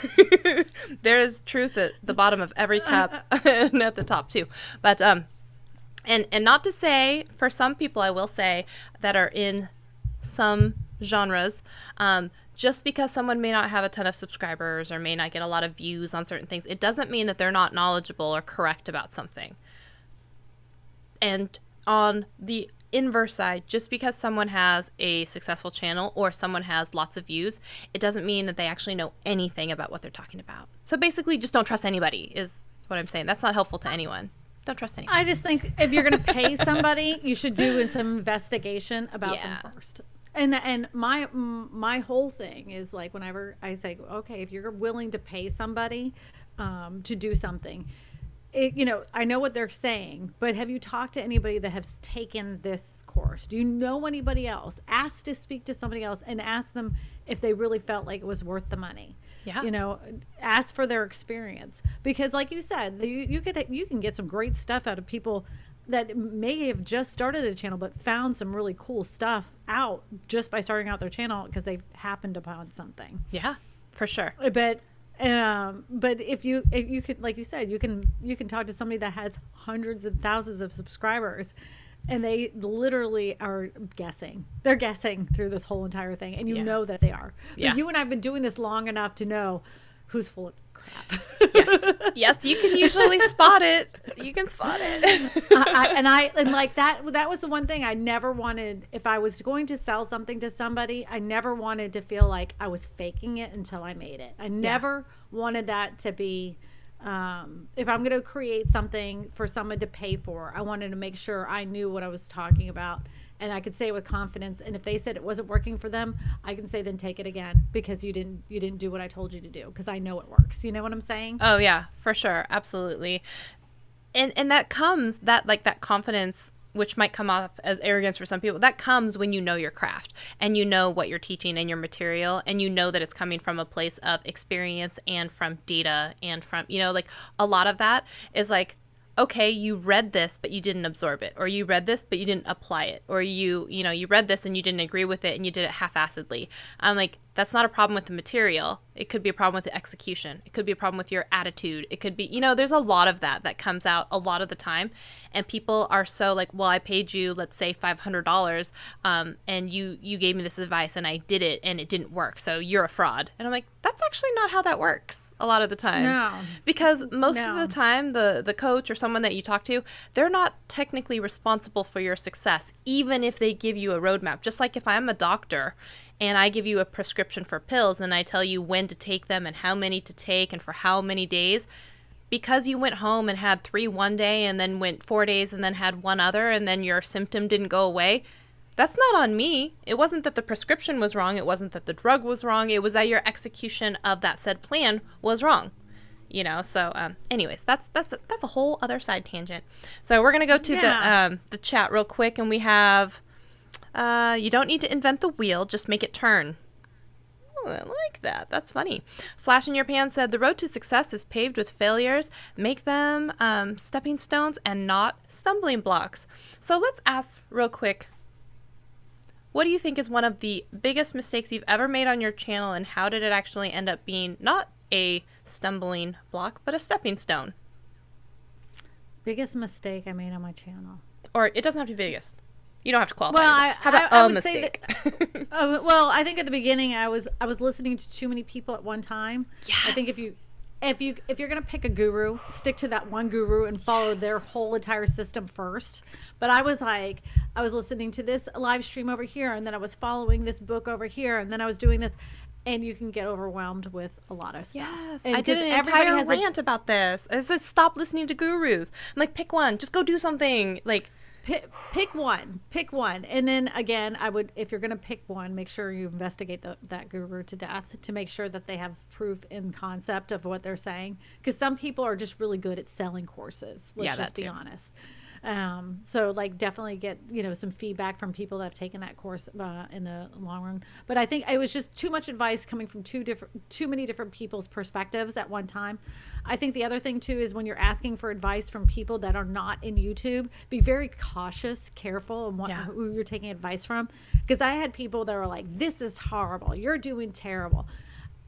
There is truth at the bottom of every cup and at the top too. But and not to say, for some people I will say that are in some genres, just because someone may not have a ton of subscribers or may not get a lot of views on certain things, it doesn't mean that they're not knowledgeable or correct about something. And on the inverse side, just because someone has a successful channel or someone has lots of views, it doesn't mean that they actually know anything about what they're talking about. So basically, just don't trust anybody is what I'm saying. That's not helpful to anyone. Don't trust anyone. I just think if you're going to pay somebody, you should do some investigation about them first. And my whole thing is like, whenever I say, okay, if you're willing to pay somebody to do something, I know what they're saying, but have you talked to anybody that has taken this course? Do you know anybody else? Ask to speak to somebody else and ask them if they really felt like it was worth the money. Yeah. Ask for their experience, because like you said, you can get some great stuff out of people that may have just started a channel but found some really cool stuff out just by starting out their channel because they've happened upon something. Yeah, for sure. But if you could, like you said, you can talk to somebody that has hundreds and thousands of subscribers, and they literally are guessing. They're guessing through this whole entire thing, and you know that they are. But you and I have been doing this long enough to know who's full of crap. Yes, you can usually spot it. You can spot it. And like that was the one thing I never wanted. If I was going to sell something to somebody, I never wanted to feel like I was faking it until I made it. I never wanted that to be, if I'm going to create something for someone to pay for, I wanted to make sure I knew what I was talking about. And I could say it with confidence. And if they said it wasn't working for them, I can say, then take it again, because you didn't do what I told you to do, because I know it works. You know what I'm saying? Oh yeah, for sure. Absolutely. And that comes, that confidence, which might come off as arrogance for some people, that comes when you know your craft and you know what you're teaching and your material, and you know that it's coming from a place of experience and from data and from, like a lot of that is like, okay, you read this, but you didn't absorb it, or you read this, but you didn't apply it, or you read this and you didn't agree with it and you did it half-assedly. I'm like, that's not a problem with the material. It could be a problem with the execution. It could be a problem with your attitude. It could be, there's a lot of that comes out a lot of the time. And people are so like, well, I paid you, let's say $500, and you gave me this advice and I did it and it didn't work, so you're a fraud. And I'm like, that's actually not how that works a lot of the time. No. Because most of the time, the coach or someone that you talk to, they're not technically responsible for your success, even if they give you a roadmap. Just like if I'm a doctor and I give you a prescription for pills and I tell you when to take them and how many to take and for how many days, because you went home and had 3 one day and then went 4 days and then had one other and then your symptom didn't go away, that's not on me. It wasn't that the prescription was wrong. It wasn't that the drug was wrong. It was that your execution of that said plan was wrong. So anyways, that's a whole other side tangent. So we're going to go to the chat real quick, and we have you don't need to invent the wheel, just make it turn. Oh, I like that. That's funny. Flash in Your Pan said, the road to success is paved with failures. Make them stepping stones and not stumbling blocks. So let's ask real quick, what do you think is one of the biggest mistakes you've ever made on your channel, and how did it actually end up being not a stumbling block, but a stepping stone? Biggest mistake I made on my channel. Or it doesn't have to be biggest. You don't have to qualify. Well, how about I a would mistake? say that, well, I think at the beginning I was listening to too many people at one time. Yes. I think if you're going to pick a guru, stick to that one guru and follow their whole entire system first. But I was listening to this live stream over here, and then I was following this book over here, and then I was doing this, and you can get overwhelmed with a lot of stuff. Yes, and I did an entire rant about this. I said, stop listening to gurus. I'm like, pick one. Just go do something. Like, pick one. And then again, I would, if you're going to pick one, make sure you investigate that guru to death to make sure that they have proof in concept of what they're saying. Because some people are just really good at selling courses. Let's just be honest. So like definitely get, some feedback from people that have taken that course in the long run. But I think it was just too much advice coming from too many different people's perspectives at one time. I think the other thing too is when you're asking for advice from people that are not in YouTube, be very cautious, careful in who you're taking advice from. Because I had people that were like, this is horrible, you're doing terrible.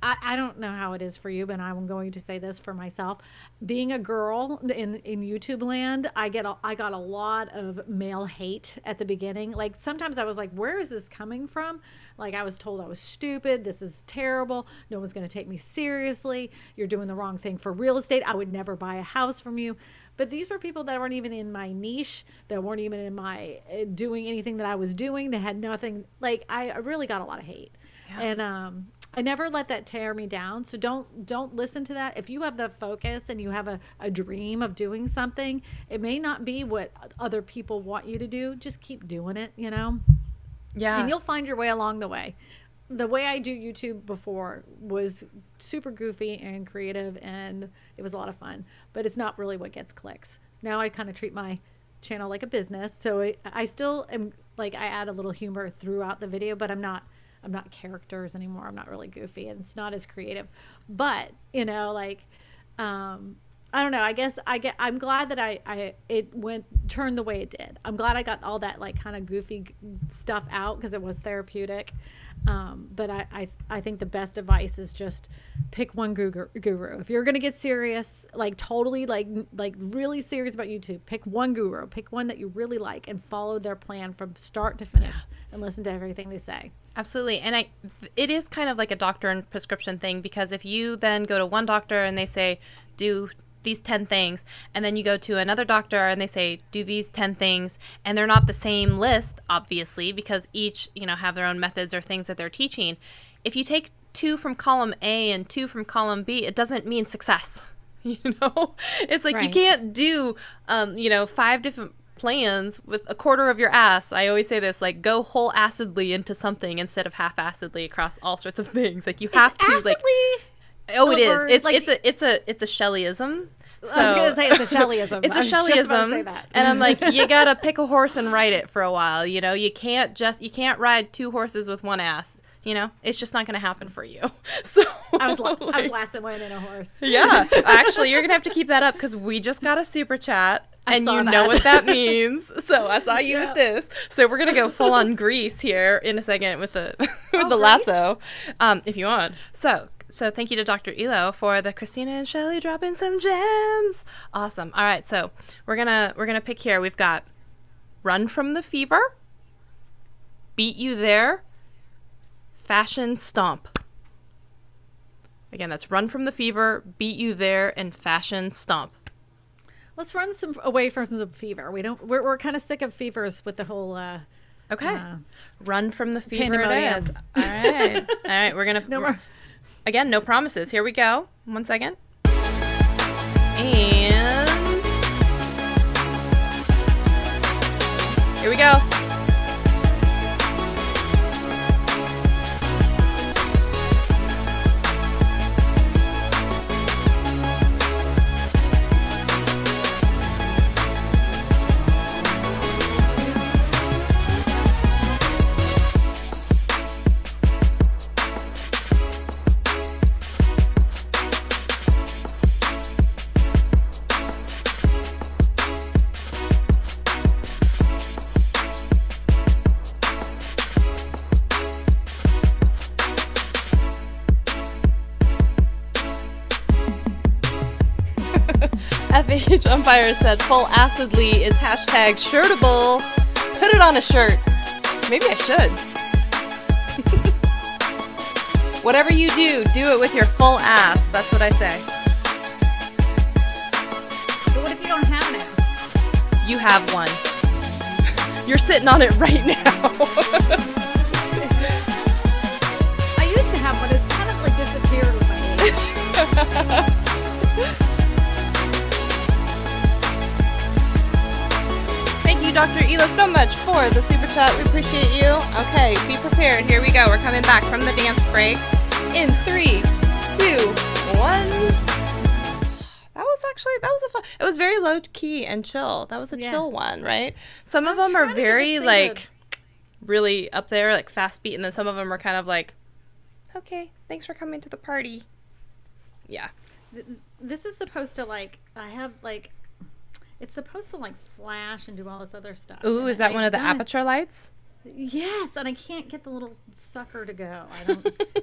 I don't know how it is for you, but I'm going to say this for myself. Being a girl in YouTube land, I got a lot of male hate at the beginning. Like sometimes I was like, where is this coming from? Like I was told I was stupid. This is terrible. No one's going to take me seriously. You're doing the wrong thing for real estate. I would never buy a house from you. But these were people that weren't even in my niche, that weren't even in my doing anything that I was doing. They had nothing. Like I really got a lot of hate. Yeah. And I never let that tear me down. So don't listen to that. If you have the focus and you have a dream of doing something, it may not be what other people want you to do. Just keep doing it, Yeah. And you'll find your way along the way. The way I do YouTube before was super goofy and creative, and it was a lot of fun. But it's not really what gets clicks. Now I kind of treat my channel like a business. So I still am, like, I add a little humor throughout the video, but I'm not characters anymore. I'm not really goofy, and it's not as creative. But, I don't know. I guess I'm glad that it turned the way it did. I'm glad I got all that like kind of goofy stuff out because it was therapeutic. But I think the best advice is just pick one guru. If you're gonna get serious, like totally like really serious about YouTube, pick one guru. Pick one that you really like and follow their plan from start to finish and listen to everything they say. Absolutely. And it is kind of like a doctor and prescription thing, because if you then go to one doctor and they say, do these 10 things, and then you go to another doctor and they say, do these 10 things, and they're not the same list, obviously, because each, have their own methods or things that they're teaching. If you take 2 from column A and 2 from column B, it doesn't mean success. It's like, right. You can't do, 5 different plans with a quarter of your ass. I always say this, like, go whole acidly into something instead of half acidly across all sorts of things. Like, you have to acidly? Oh, it is. It's a Shellyism. So, I was gonna say it's a Shellyism. It's a Shellyism, and I'm like, you gotta pick a horse and ride it for a while. You can't ride 2 horses with one ass. It's just not gonna happen for you. So I was last one in a horse. Yeah, actually, you're gonna have to keep that up because we just got a super chat. And you know what that means. So I saw you with this. So we're gonna go full on grease here in a second with the lasso, if you want. So thank you to Dr. Elo for the Kristina and Shelly dropping some gems. Awesome. All right, so we're gonna pick here. We've got Run from the Fever, Beat You There, Fashion Stomp. Again, that's Run from the Fever, Beat You There, and Fashion Stomp. Let's run away from some fever. We're kind of sick of fevers with the whole. Okay. Run from the fever. It is. All right. We're gonna. Again, no promises. Here we go. 1 second. And here we go. FAQ Umpire said full acidly is hashtag shirtable. Put it on a shirt. Maybe I should. Whatever you do it with your full ass. That's what I say. But what if you don't have an ass? You have one. You're sitting on it right now. I used to have one. It's kind of like disappeared with my age. Thank you, Dr. Elo, so much for the super chat. We appreciate you. Okay, be prepared. Here we go. We're coming back from the dance break in 3, 2, 1. That was a fun. It was very low key and chill. That was a chill one, right? Some of them are very like really up there, like fast beat, and then some of them are kind of like, okay, thanks for coming to the party. Yeah. This is supposed to it's supposed to like flash and do all this other stuff. Ooh, is that one of the aperture lights? Yes, and I can't get the little sucker to go.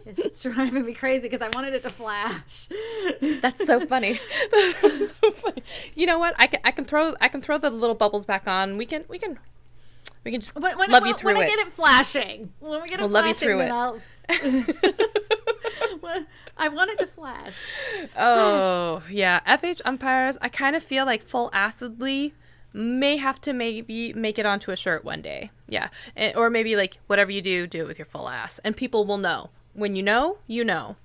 It's driving me crazy because I wanted it to flash. That's so funny. You know what? I can throw the little bubbles back on. We can just love you through it. When I get it flashing. When we get it flashing, love you through it. I want it to flash. Oh, yeah. FH umpires, I kind of feel like full acidly may have to maybe make it onto a shirt one day. Yeah. Or maybe like whatever you do it with your full ass. And people will know. When you know, you know.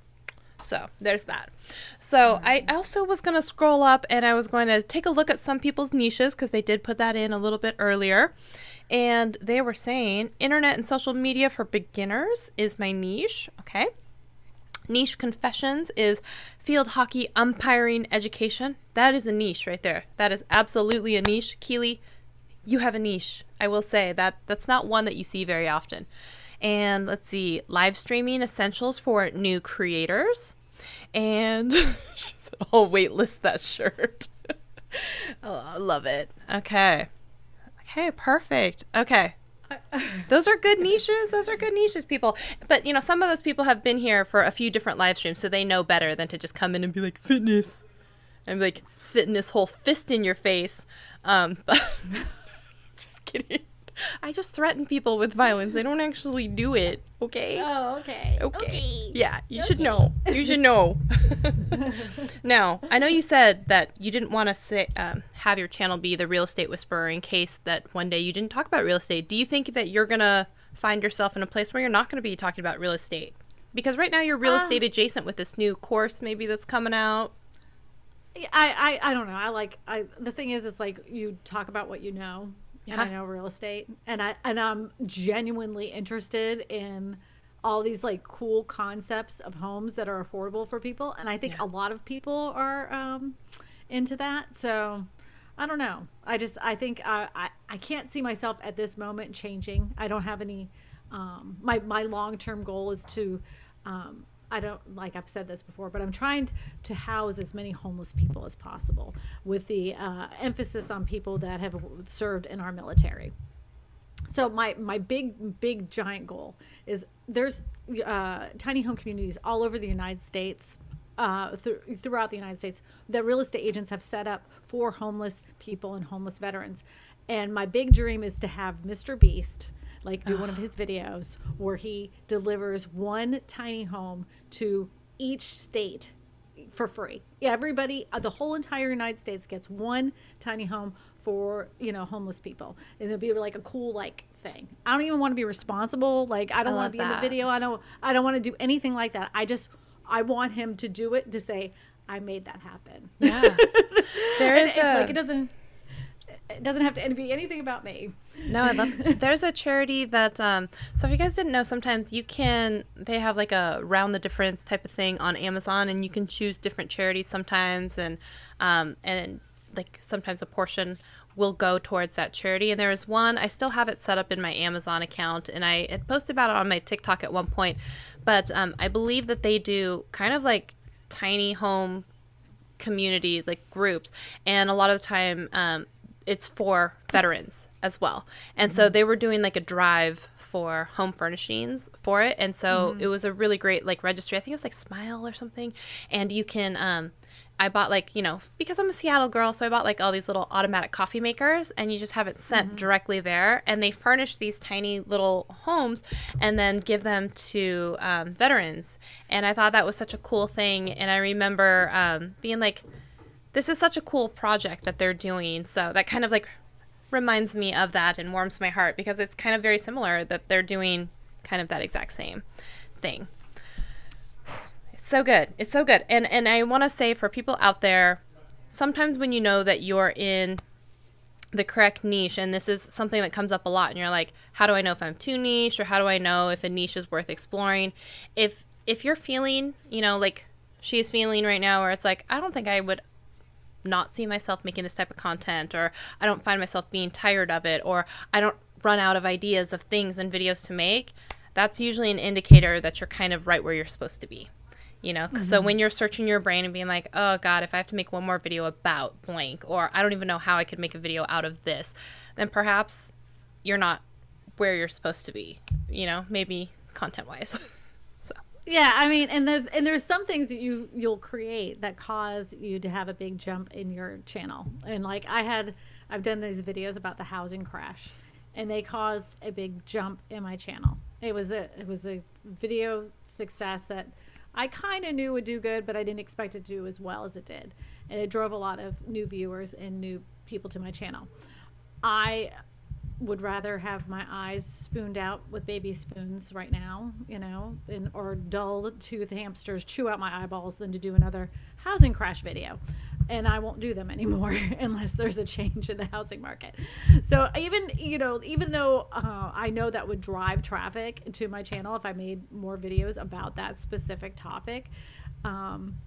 So there's that. So I also was going to scroll up and I was going to take a look at some people's niches because they did put that in a little bit earlier. And they were saying internet and social media for beginners is my niche. Okay. Niche confessions is field hockey umpiring education. That is a niche right there. That is absolutely a niche. Keely, you have a niche. I will say that's not one that you see very often. And let's see, live streaming essentials for new creators. And she said, "I'll waitlist that shirt." Oh, I love it. Okay. Okay, perfect. Okay. Those are good niches. Those are good niches, people. But, some of those people have been here for a few different live streams, so they know better than to just come in and be like, fitness. I'm like, fitting this whole fist in your face. But just kidding. I just threaten people with violence. I don't actually do it. Okay? Oh, okay. Okay. Yeah, you should know. You should know. Now, I know you said that you didn't want to say have your channel be the real estate whisperer in case that one day you didn't talk about real estate. Do you think that you're going to find yourself in a place where you're not going to be talking about real estate? Because right now you're real estate adjacent with this new course maybe that's coming out. I don't know. The thing is, it's like you talk about what you know. And I know real estate, and I'm genuinely interested in all these like cool concepts of homes that are affordable for people, and I think a lot of people are into that. So I don't know. I think I can't see myself at this moment changing. I don't have any. My long-term goal is to. I don't, like I've said this before, but I'm trying to house as many homeless people as possible with the emphasis on people that have served in our military. So my big giant goal is there's tiny home communities all over the United States, throughout the United States, that real estate agents have set up for homeless people and homeless veterans. And my big dream is to have Mr. Beast do one of his videos where he delivers one tiny home to each state for free. Everybody, the whole entire United States gets one tiny home for, homeless people. And it'll be like a cool thing. I don't even want to be responsible. I don't want to be in the video. I don't want to do anything like that. I want him to do it to say, I made that happen. Yeah. It doesn't have to be anything about me. No, I love it. There's a charity that, so if you guys didn't know, sometimes they have a round the difference type of thing on Amazon, and you can choose different charities sometimes, and sometimes a portion will go towards that charity. And there is one, I still have it set up in my Amazon account, and I had posted about it on my TikTok at one point, but I believe that they do kind of tiny home community groups, and a lot of the time, it's for veterans as well. And so they were doing a drive for home furnishings for it. And so it was a really great registry. I think it was Smile or something. And you can, I bought because I'm a Seattle girl, so I bought all these little automatic coffee makers, and you just have it sent directly there. And they furnish these tiny little homes and then give them to veterans. And I thought that was such a cool thing. And I remember being this is such a cool project that they're doing. So that kind of reminds me of that and warms my heart, because it's kind of very similar that they're doing kind of that exact same thing. It's so good. It's so good. And I want to say, for people out there, sometimes when you know that you're in the correct niche, and this is something that comes up a lot, and you're like, how do I know if I'm too niche, or how do I know if a niche is worth exploring? If you're feeling, she is feeling right now, where it's I don't think I would not see myself making this type of content, or I don't find myself being tired of it, or I don't run out of ideas of things and videos to make, that's usually an indicator that you're kind of right where you're supposed to be. So when you're searching your brain and being oh God, if I have to make one more video about blank, or I don't even know how I could make a video out of this, then perhaps you're not where you're supposed to be, maybe content wise. Yeah, I mean, and there's some things that you'll create that cause you to have a big jump in your channel. And I've done these videos about the housing crash, and they caused a big jump in my channel. It was a video success that I kind of knew would do good, but I didn't expect it to do as well as it did. And it drove a lot of new viewers and new people to my channel. I would rather have my eyes spooned out with baby spoons right now, or dull tooth hamsters chew out my eyeballs, than to do another housing crash video. And I won't do them anymore unless there's a change in the housing market. So even though I know that would drive traffic to my channel if I made more videos about that specific topic,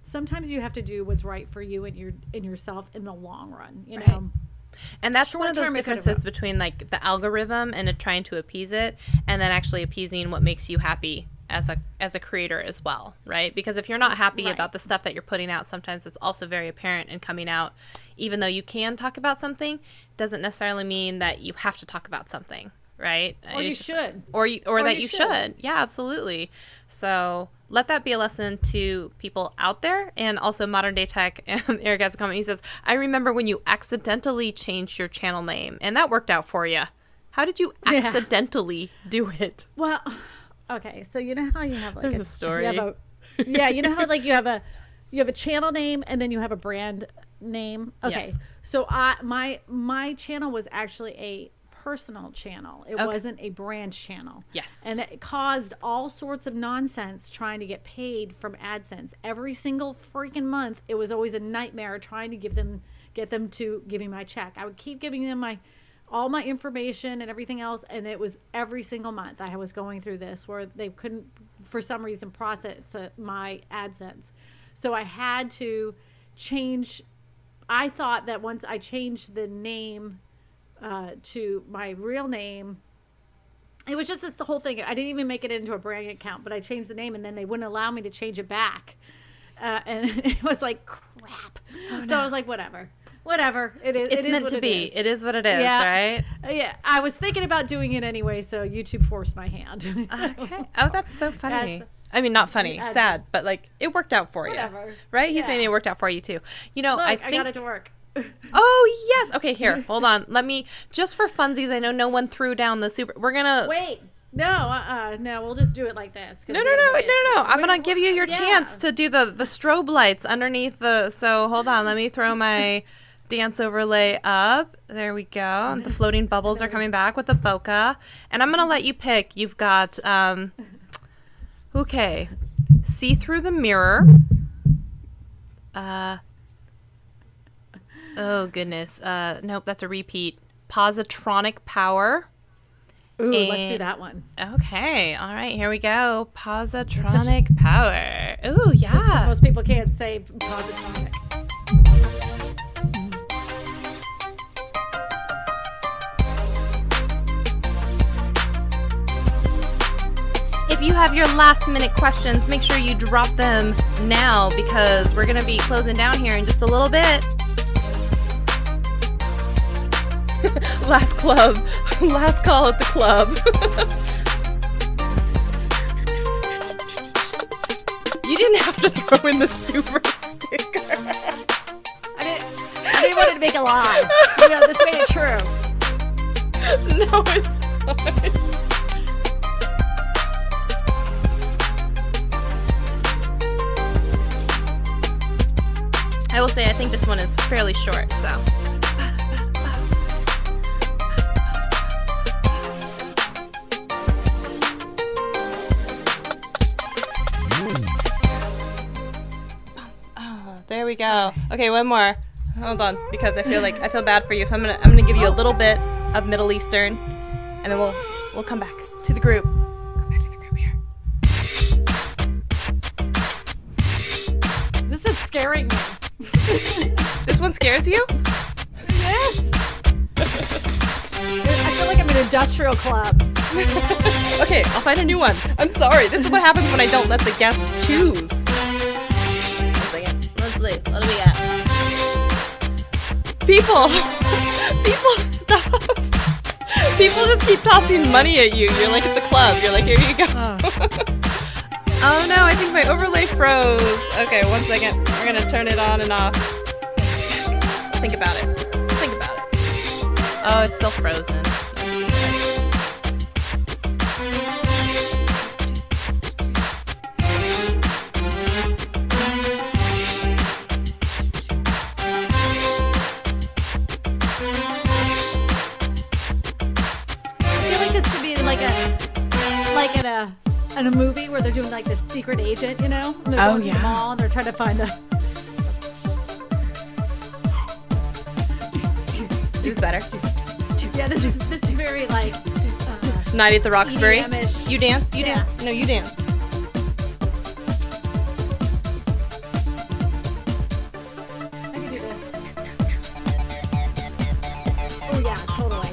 sometimes you have to do what's right for you and yourself in the long run, you know. And that's one of those differences between the algorithm and trying to appease it, and then actually appeasing what makes you happy as a creator as well, right? Because if you're not happy Right. about the stuff that you're putting out, sometimes it's also very apparent and coming out. Even though you can talk about something, doesn't necessarily mean that you have to talk about something, right? Or you It's just- should. or that you should. Yeah, absolutely. So let that be a lesson to people out there, and also Modern Day Tech. And Eric has a comment. He says, I remember when you accidentally changed your channel name, and that worked out for you. How did you Yeah. accidentally do it? Well, okay, so you know how you have like There's a story. Yeah, you know how like you have a channel name and then you have a brand name. Okay, Yes. so my channel was actually a personal channel. It wasn't a brand channel. Yes. And it caused all sorts of nonsense trying to get paid from AdSense. Every single freaking month, it was always a nightmare trying to get them to give me my check. I would keep giving them all my information and everything else, and it was every single month I was going through this where they couldn't for some reason process my AdSense. So I had to change. I thought that once I changed the name to my real name, it was just the whole thing. I didn't even make it into a brand account, but I changed the name and then they wouldn't allow me to change it back. And it was like crap. So I was like, whatever. It's meant to be. It is what it is, right? Yeah. I was thinking about doing it anyway, so YouTube forced my hand. Okay. Oh, that's so funny. That's- I mean, not funny, sad, but like it worked out for you, Whatever. right? He's Yeah. saying it worked out for you too. You know, Look, I I think. got it to work. Oh yes. Okay, here, hold on. Let me just for funsies. I know no one threw down the super. We're gonna. Wait. No, no, we'll just do it like this. No. I'm gonna give you your chance to do the strobe lights underneath the. So hold on. Let me throw my dance overlay up. There we go. And the floating bubbles are coming back with the bokeh. And I'm gonna let you pick. You've got okay, see through the mirror. Oh goodness. Nope, that's a repeat. Positronic power. Ooh, let's do that one. Okay. All right. Here we go. Positronic power. Ooh, yeah. Just 'cause most people can't say positronic. If you have your last minute questions, make sure you drop them now because we're going to be closing down here in just a little bit. Last club. Last call at the club. You didn't have to throw in the super sticker. I didn't want it to make a lie. You know, this made it true. No, it's fine. I will say I think this one is fairly short, so. Oh, there we go. Okay, one more. Hold on, because I feel bad for you, so I'm gonna give you a little bit of Middle Eastern, and then we'll come back to the group. Come back to the group here. This is scaring me. This one scares you? Yes. I feel like I'm in an industrial club. Okay, I'll find a new one. I'm sorry. This is what happens when I don't let the guest choose. 1 second. Let's see. What do we got? People stop. People just keep tossing money at you. You're like at the club. You're like, here you go. Oh no, I think my overlay froze. Okay, 1 second. We're gonna turn it on and off. Think about it. Think about it. Oh, it's still frozen. In a movie where they're doing like this secret agent, you know? And they're going to the mall and they're trying to find the. This is better. Yeah, this is very like. Night at the Roxbury. EDM-ish. You dance? You Yeah. dance? No, you dance. I can do this. Oh yeah, totally.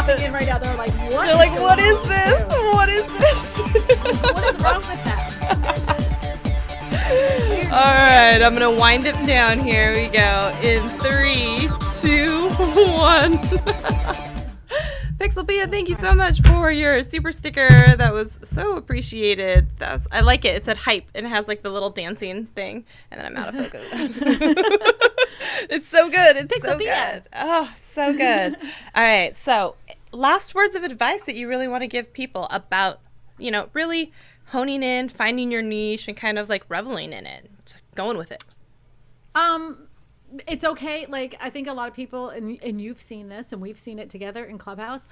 popping in right now. They're like, what? They're like, what is this? What is this? What is wrong with that? All right, I'm gonna wind it down. Here we go. In 3, 2, 1. Pixelpia, thank you so much for your super sticker. That was so appreciated. I like it. It said hype and it has like the little dancing thing. And then I'm out of focus. It's so good. It's so good. Oh, so good. All right. So last words of advice that you really want to give people about, really honing in, finding your niche and kind of like reveling in it, going with it. It's okay. Like, I think a lot of people, and you've seen this, and we've seen it together in Clubhouse,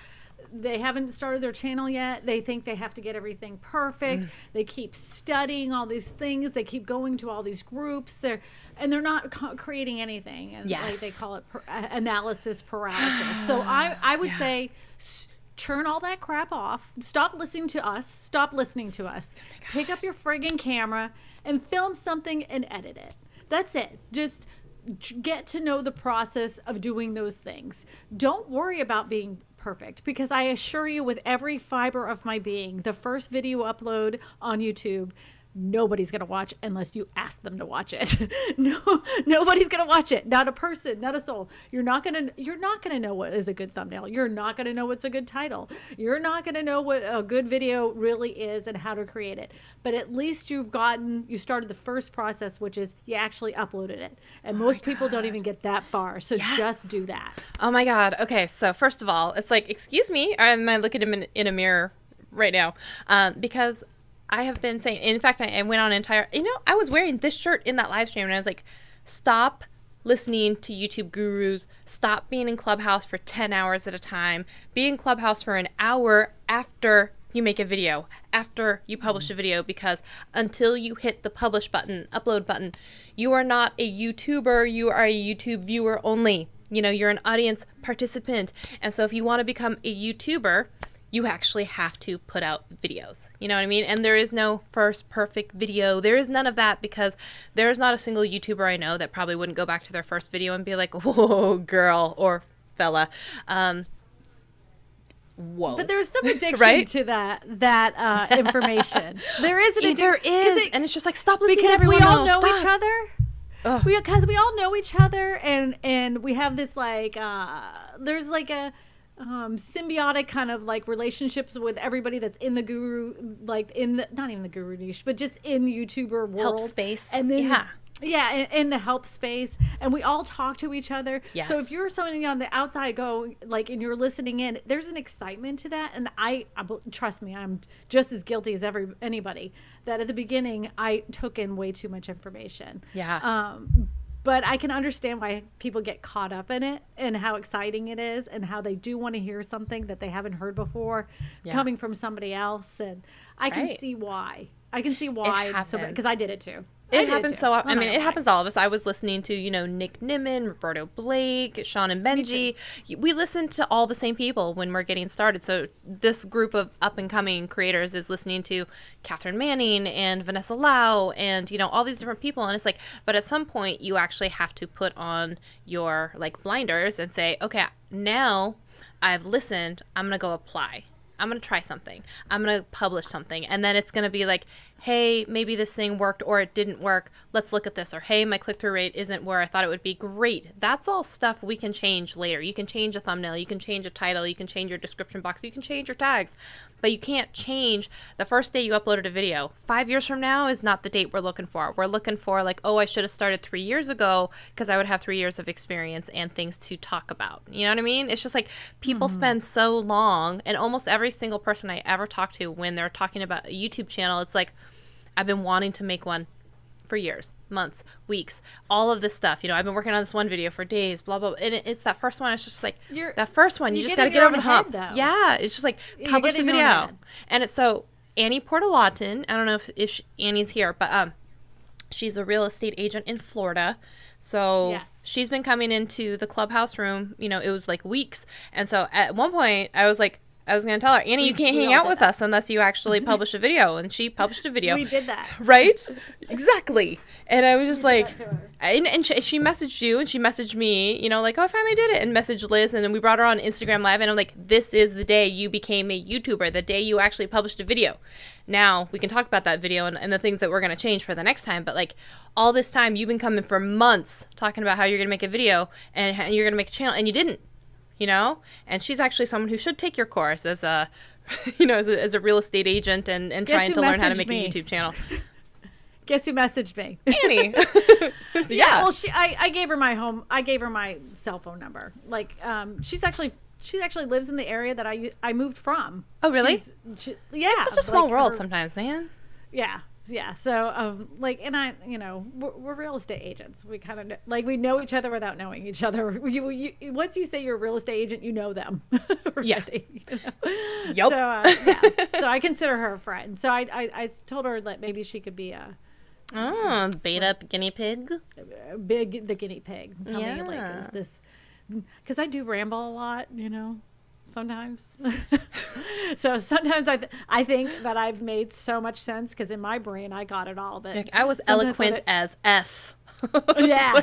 they haven't started their channel yet. They think they have to get everything perfect. They keep studying all these things. They keep going to all these groups. They're not creating anything. And yes. like they call it analysis paralysis. So I would say turn all that crap off. Stop listening to us. Stop listening to us. Pick up your friggin' camera and film something and edit it. That's it. Just get to know the process of doing those things. Don't worry about being perfect, because I assure you with every fiber of my being, the first video upload on YouTube, nobody's going to watch unless you ask them to watch it. Nobody's going to watch it. Not a person, not a soul. You're not going to know what is a good thumbnail. You're not going to know what's a good title. You're not going to know what a good video really is and how to create it. But at least you started the first process, which is you actually uploaded it. And most people don't even get that far. So just do that. Oh my God. Okay. So first of all, it's like, excuse me, am I looking in a mirror right now? Because I have been saying, in fact, I went on I was wearing this shirt in that live stream and I was like, stop listening to YouTube gurus. Stop being in Clubhouse for 10 hours at a time. Be in Clubhouse for an hour after you make a video, after you publish a video, because until you hit the publish button, upload button, you are not a YouTuber. You are a YouTube viewer only. You're an audience participant. And so if you want to become a YouTuber, you actually have to put out videos. You know what I mean? And there is no first perfect video. There is none of that, because there's not a single YouTuber I know that probably wouldn't go back to their first video and be like, whoa, girl or fella. Whoa. But there's some addiction right? to that information. There is an addiction. There is. And it's just like, stop listening to because everyone. We all know Stop. each other. Because we all know each other, and we have this like there's like a symbiotic kind of like relationships with everybody that's in the guru, like not even the guru niche, but just in YouTuber world, help space. And then in the help space, and we all talk to each other. Yes. So if you're somebody on the outside and you're listening in, there's an excitement to that. And I trust me, I'm just as guilty as anybody that at the beginning I took in way too much information. Yeah. But I can understand why people get caught up in it and how exciting it is and how they do want to hear something that they haven't heard before coming from somebody else. And I can see why. Because I did it too. It happens so often. I mean, it happens to all of us. I was listening to, Nick Nimmin, Roberto Blake, Sean and Benji. We listen to all the same people when we're getting started. So this group of up-and-coming creators is listening to Catherine Manning and Vanessa Lau and, all these different people. And it's like, but at some point, you actually have to put on your, blinders and say, okay, now I've listened. I'm going to go apply. I'm going to try something. I'm going to publish something. And then it's going to be like, hey, maybe this thing worked or it didn't work. Let's look at this. Or, hey, my click-through rate isn't where I thought it would be. Great. That's all stuff we can change later. You can change a thumbnail. You can change a title. You can change your description box. You can change your tags. But you can't change the first day you uploaded a video. 5 years from now is not the date we're looking for. We're looking for I should have started 3 years ago because I would have 3 years of experience and things to talk about. You know what I mean? It's just like people spend so long, and almost every single person I ever talk to when they're talking about a YouTube channel, it's like, I've been wanting to make one for years, months, weeks, all of this stuff. I've been working on this one video for days, blah, blah, blah. And it's that first one. It's just like that first one. You just got to get over the hump. Yeah. It's just like publish the video. And it's so Annie Portalautin, I don't know if Annie's here, but she's a real estate agent in Florida. So she's been coming into the Clubhouse room. It was like weeks. And so at one point I was like, I was going to tell her, Annie, you can't hang out with us unless you actually publish a video. And she published a video. We did that. Right? Exactly. And I was just like, and she messaged you and she messaged me, like, oh, I finally did it. And messaged Liz. And then we brought her on Instagram Live. And I'm like, this is the day you became a YouTuber, the day you actually published a video. Now we can talk about that video and the things that we're going to change for the next time. But like all this time, you've been coming for months talking about how you're going to make a video and you're going to make a channel, and you didn't. And she's actually someone who should take your course as a, as a real estate agent and trying to learn how to make a YouTube channel. Guess who messaged me? Annie. Yeah. Well, I gave her my cell phone number. Like, she actually lives in the area that I moved from. Oh, really? Yeah. It's such a small world sometimes, man. Yeah. Yeah. So, and I, we're real estate agents. We kind of we know each other without knowing each other. Once you say you're a real estate agent, you know them. Already, yeah. Yep. So, so I consider her a friend. So I told her that maybe she could be beta guinea pig. The guinea pig. Tell me like this, because I do ramble a lot, sometimes. So sometimes I think that I've made so much sense because in my brain I got it all. But I was eloquent as F. Yeah,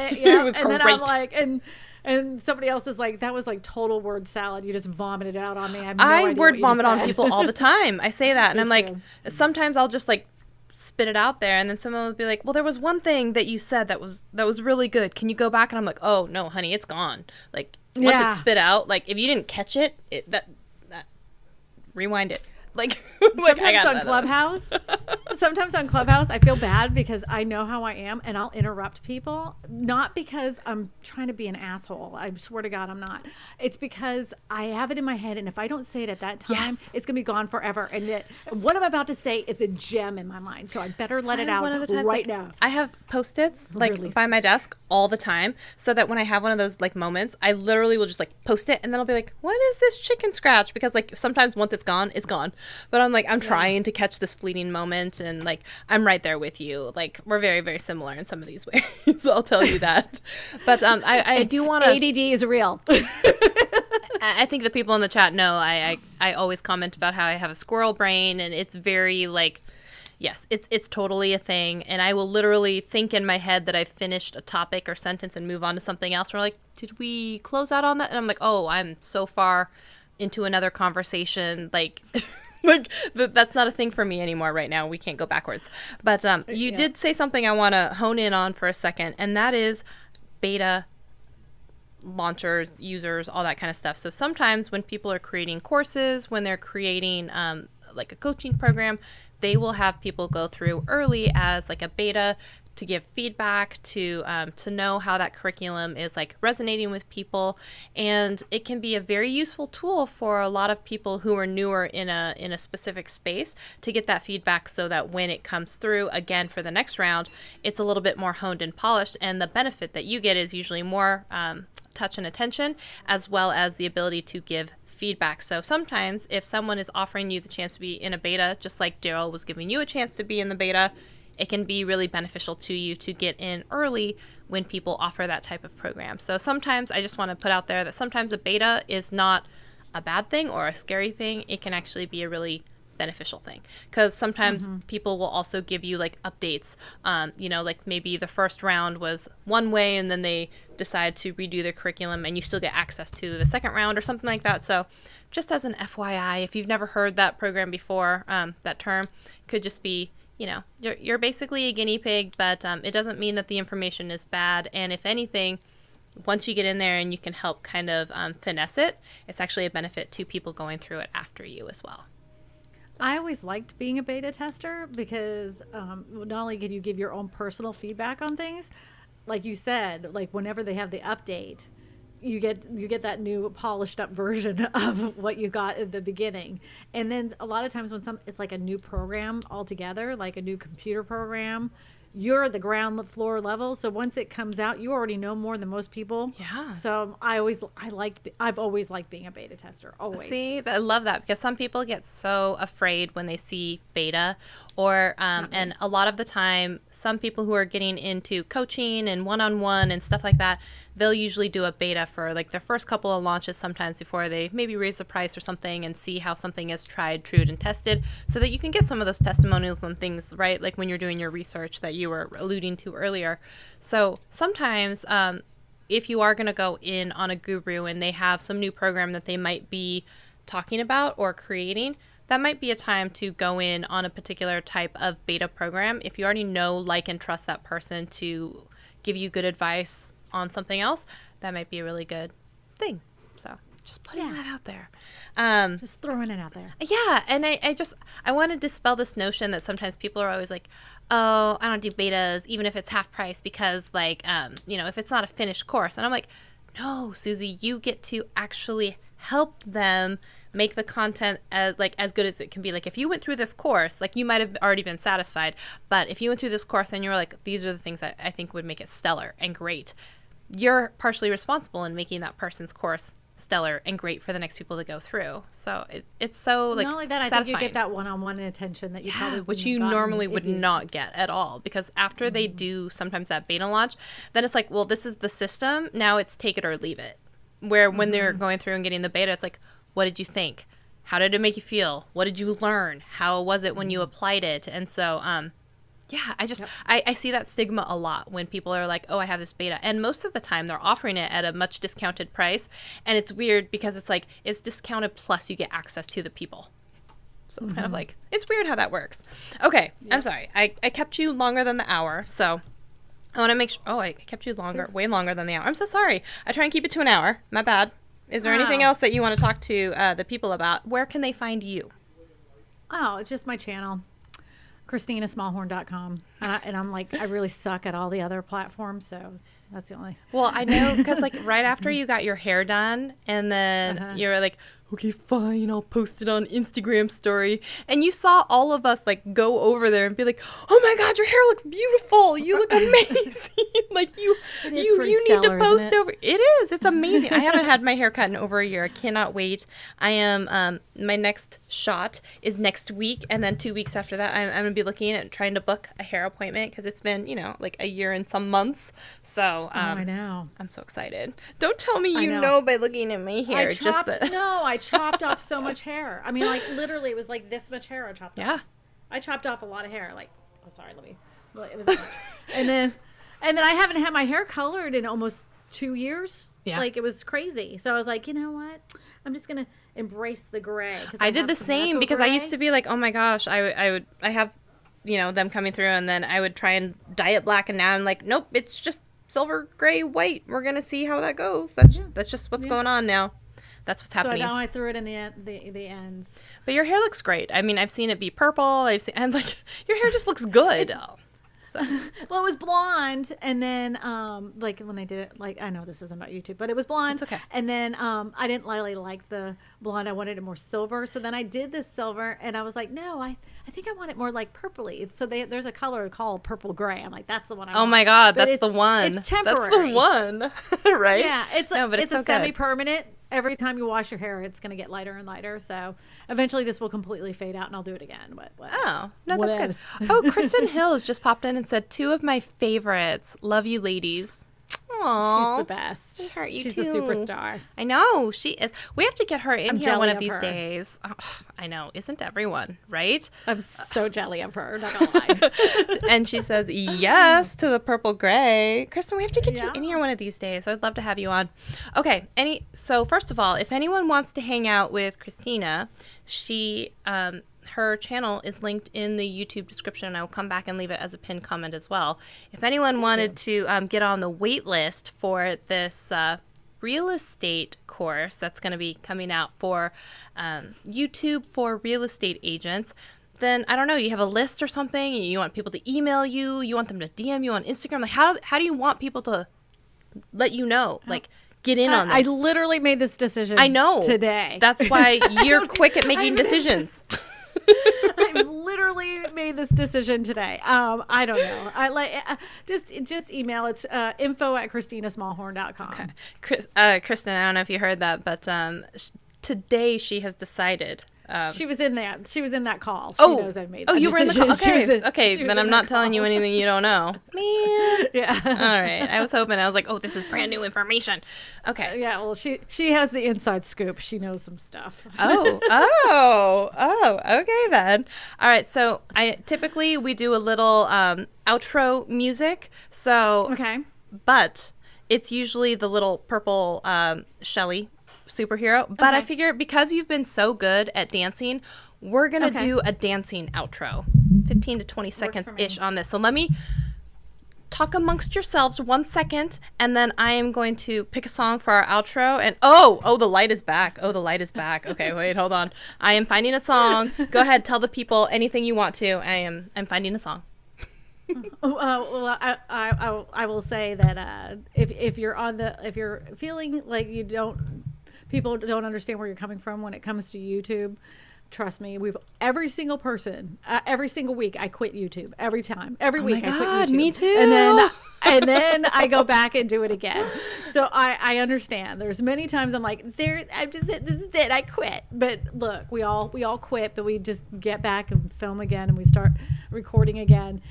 it was and great. Then I'm like, and somebody else is like, that was like total word salad. You just vomited it out on me. I have no idea word vomit on said. people all the time. I say that, and I'm like, too. Sometimes I'll just like spit it out there, and then someone will be like, well, there was one thing that you said that was really good. Can you go back? And I'm like, oh no, honey, it's gone. Like once it's spit out, like if you didn't catch it, that rewind it. Like sometimes on Clubhouse, I feel bad because I know how I am and I'll interrupt people, not because I'm trying to be an asshole. I swear to God, I'm not. It's because I have it in my head, and if I don't say it at that time, it's going to be gone forever. And what I'm about to say is a gem in my mind, so I better let it out right now. I have Post-its by my desk all the time, so that when I have one of those like moments, I literally will just like post it, and then I'll be like, what is this chicken scratch? Because like sometimes once it's gone, it's gone. But I'm trying to catch this fleeting moment, and like I'm right there with you. Like we're very, very similar in some of these ways. I'll tell you that. But I do want to. ADD is real. I think the people in the chat know I always comment about how I have a squirrel brain, and it's very like, yes, it's totally a thing. And I will literally think in my head that I've finished a topic or sentence and move on to something else. We're like, did we close out on that? And I'm like, oh, I'm so far into another conversation, like. Like that's not a thing for me anymore right now. We can't go backwards. But you did say something I want to hone in on for a second, and that is beta launchers, users, all that kind of stuff. So sometimes when people are creating courses, when they're creating like a coaching program, they will have people go through early as like a beta to give feedback, to know how that curriculum is like resonating with people. And it can be a very useful tool for a lot of people who are newer in a specific space to get that feedback, so that when it comes through again for the next round, it's a little bit more honed and polished. And the benefit that you get is usually more touch and attention, as well as the ability to give feedback. So sometimes if someone is offering you the chance to be in a beta, just like Daryl was giving you a chance to be in the beta, it can be really beneficial to you to get in early when people offer that type of program. So sometimes I just want to put out there that sometimes a beta is not a bad thing or a scary thing. It can actually be a really beneficial thing, because sometimes people will also give you like updates. Like maybe the first round was one way and then they decide to redo their curriculum and you still get access to the second round or something like that. So just as an FYI, if you've never heard that program before, that term could just be, you're basically a guinea pig, but it doesn't mean that the information is bad. And if anything, once you get in there and you can help kind of finesse it, it's actually a benefit to people going through it after you as well. I always liked being a beta tester because not only can you give your own personal feedback on things, like you said, like whenever they have the update, you get that new polished up version of what you got at the beginning. And then a lot of times when it's like a new program altogether, like a new computer program, you're the ground floor level. So once it comes out, you already know more than most people. Yeah. So I've always liked being a beta tester. Always. See, I love that because some people get so afraid when they see beta, or and a lot of the time, some people who are getting into coaching and one-on-one and stuff like that, they'll usually do a beta for like their first couple of launches sometimes before they maybe raise the price or something and see how something is tried, true, and tested, so that you can get some of those testimonials and things, right? Like when you're doing your research that you were alluding to earlier. So sometimes if you are going to go in on a guru and they have some new program that they might be talking about or creating, that might be a time to go in on a particular type of beta program. If you already know, like, and trust that person to give you good advice on something else, that might be a really good thing. So just putting that out there. Just throwing it out there. Yeah. And I want to dispel this notion that sometimes people are always like, oh, I don't do betas, even if it's half price, because like, if it's not a finished course. And I'm like, no, Susie, you get to actually help them make the content as good as it can be. Like if you went through this course, like you might have already been satisfied, but if you went through this course and you were like, these are the things that I think would make it stellar and great, you're partially responsible in making that person's course stellar and great for the next people to go through. So it's so like not only that, I satisfying. think you get that one-on-one attention that you probably which you normally would not get at all, because after they do sometimes that beta launch, then it's like, well, this is the system, now it's take it or leave it. Where when they're going through and getting the beta, it's like, what did you think? How did it make you feel? What did you learn? How was it when you applied it? And so I see that stigma a lot when people are like, oh, I have this beta. And most of the time they're offering it at a much discounted price. And it's weird because it's like, it's discounted plus you get access to the people. So it's kind of like, it's weird how that works. Okay, I'm sorry. I kept you longer than the hour. So I want to make sure. Oh, I kept you way longer than the hour. I'm so sorry. I try and keep it to an hour. My bad. Is there anything else that you want to talk to the people about? Where can they find you? Oh, it's just my channel. KristinaSmallhorn.com. And I'm like, I really suck at all the other platforms, so that's the only. Well, I know because like right after you got your hair done, and then you're like, okay, fine, I'll post it on Instagram story. And you saw all of us like go over there and be like, oh my God, your hair looks beautiful. You look amazing. Like you need to post over. It is. It's amazing. I haven't had my hair cut in over a year. I cannot wait. I am, my next shot is next week. And then 2 weeks after that, I'm going to be looking at trying to book a hair appointment because it's been, like a year and some months. So I know. I'm so excited. Don't tell me you know by looking at my hair. I chopped off so much hair. I mean, like literally, it was like this much hair I chopped off. Yeah. I chopped off a lot of hair. Like, oh, sorry, it was, and then I haven't had my hair colored in almost 2 years. Yeah. Like it was crazy. So I was like, you know what? I'm just gonna embrace the gray. I did the same because I used to be like, oh my gosh, I have, them coming through, and then I would try and dye it black, and now I'm like, nope, it's just silver, gray, white. We're gonna see how that goes. That's just what's going on now. That's what's happening. So now I threw it in the ends. But your hair looks great. I mean, I've seen it be purple. And like your hair just looks good. Well, it was blonde, and then like when they did it, like I know this isn't about YouTube, but it was blonde. It's okay. And then I didn't really like the blonde. I wanted it more silver. So then I did this silver, and I was like, no, I think I want it more like purpley. So there's a color called purple gray. I'm like, that's the one I want. Oh my God, that's the one. It's temporary. That's the one, right? Yeah, it's like, but it's a semi-permanent. Every time you wash your hair, it's going to get lighter and lighter. So eventually this will completely fade out and I'll do it again. But oh, no, that's good. Oh, Kristen Hill has just popped in and said, 2 of my favorites. Love you, ladies. Aww. She's the best. I heart you She's too. the superstar. I know. She is. We have to get her in here one of these her. days. Oh, I know. Isn't everyone, right? I'm so jelly of her. Not gonna lie. And she says yes to the purple gray. Kristen, we have to get you in here one of these days. I'd love to have you on. Okay. So first of all, if anyone wants to hang out with Kristina, she her channel is linked in the YouTube description, and I will come back and leave it as a pinned comment as well. If anyone wanted to get on the wait list for this real estate course that's going to be coming out for YouTube for real estate agents, then I don't know, you have a list or something, you want people to email you, you want them to DM you on Instagram, like how do you want people to let you know, like get in on this? I literally made this decision. I know today. that's why you're quick at making decisions. I I've literally made this decision today. I don't know. I like just email. It's info@KristinaSmallhorn.com. Okay. Kristen, I don't know if you heard that, but today she has decided. She was in that. She was in that call. She knows I've made. You were in the call. Okay, okay. Then I'm not telling you anything you don't know. Man. Yeah. All right. I was hoping. I was like, oh, this is brand new information. Okay. Yeah. Well, she has the inside scoop. She knows some stuff. Okay then. All right. So typically we do a little outro music. So okay. But it's usually the little purple Shelly superhero, but okay. I figure because you've been so good at dancing, we're gonna do a dancing outro, 15 to 20 seconds ish on this. So let me talk amongst yourselves 1 second, and then I am going to pick a song for our outro. And the light is back. The light is back. Okay, wait, hold on. I am finding a song. Go ahead, tell the people anything you want to. I'm finding a song. Well, I will say that if you're feeling like people don't understand where you're coming from when it comes to YouTube, trust me, every single person, every single week I quit YouTube. Every time. Every week I quit YouTube. Me too. And then I go back and do it again. So I understand. There's many times I'm like, this is it, I quit. But look, we all quit, but we just get back and film again and we start recording again.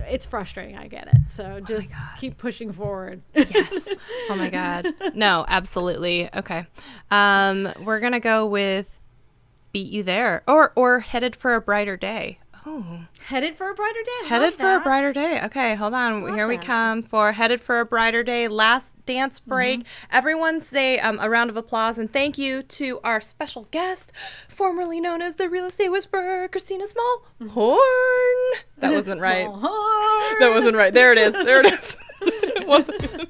It's frustrating. I get it. So just keep pushing forward. Yes. Oh my God. No, absolutely. Okay. We're going to go with Beat You There or Headed for a Brighter Day. Oh. Headed for a Brighter Day? Headed for a Brighter Day. Okay, hold on. Here we come for Headed for a Brighter Day. Last dance break. Everyone say a round of applause and thank you to our special guest, formerly known as the Real Estate Whisperer, Kristina Smallhorn. That wasn't right. That wasn't right. There it is. There it is. It wasn't.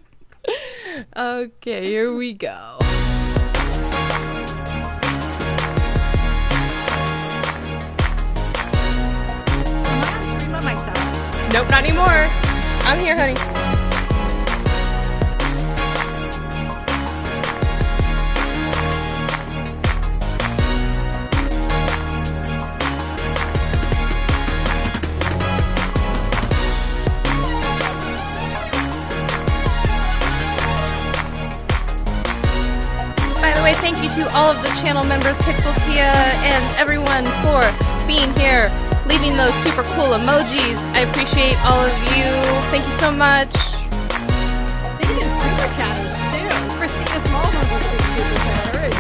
Okay, here we go. Myself. Nope, not anymore. I'm here, honey. By the way, thank you to all of the channel members, Pixelpia, and everyone for being here, leaving those super cool emojis. I appreciate all of you. Thank you so much. Thank you to Super Chatters too. Kristina Smallhorn was a good Super Chatter. And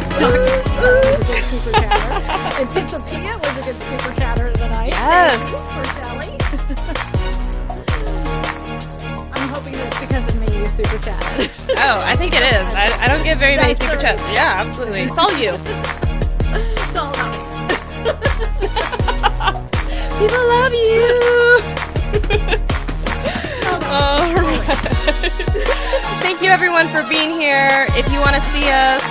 was a good Super Chatter. And Pixelpia was a good Super Chatter tonight. Yes. For Shelly. I'm hoping that's because of me you Super Chatted. Oh, I think it is. I don't get very many Super Chats. Yeah, absolutely. It's all you. It's all about me. People love you. All right. Thank you everyone for being here. If you want to see us,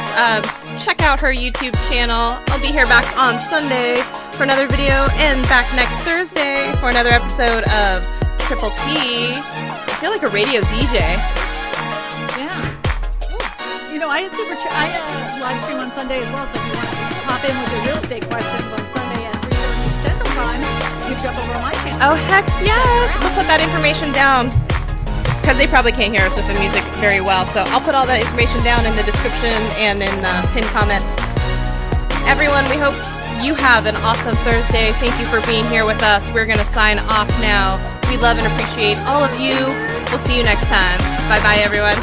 check out her YouTube channel. I'll be here back on Sunday for another video and back next Thursday for another episode of Triple T. I feel like a radio DJ. Yeah. Ooh. I live stream on Sunday as well, so if you want to pop in with your real estate questions on Sunday at 3:30 Central Time, you jump over on my channel. Oh, heck yes! We'll put that information down because they probably can't hear us with the music very well. So I'll put all that information down in the description and in the pinned comment. Everyone, we hope you have an awesome Thursday. Thank you for being here with us. We're going to sign off now. We love and appreciate all of you. We'll see you next time. Bye-bye, everyone.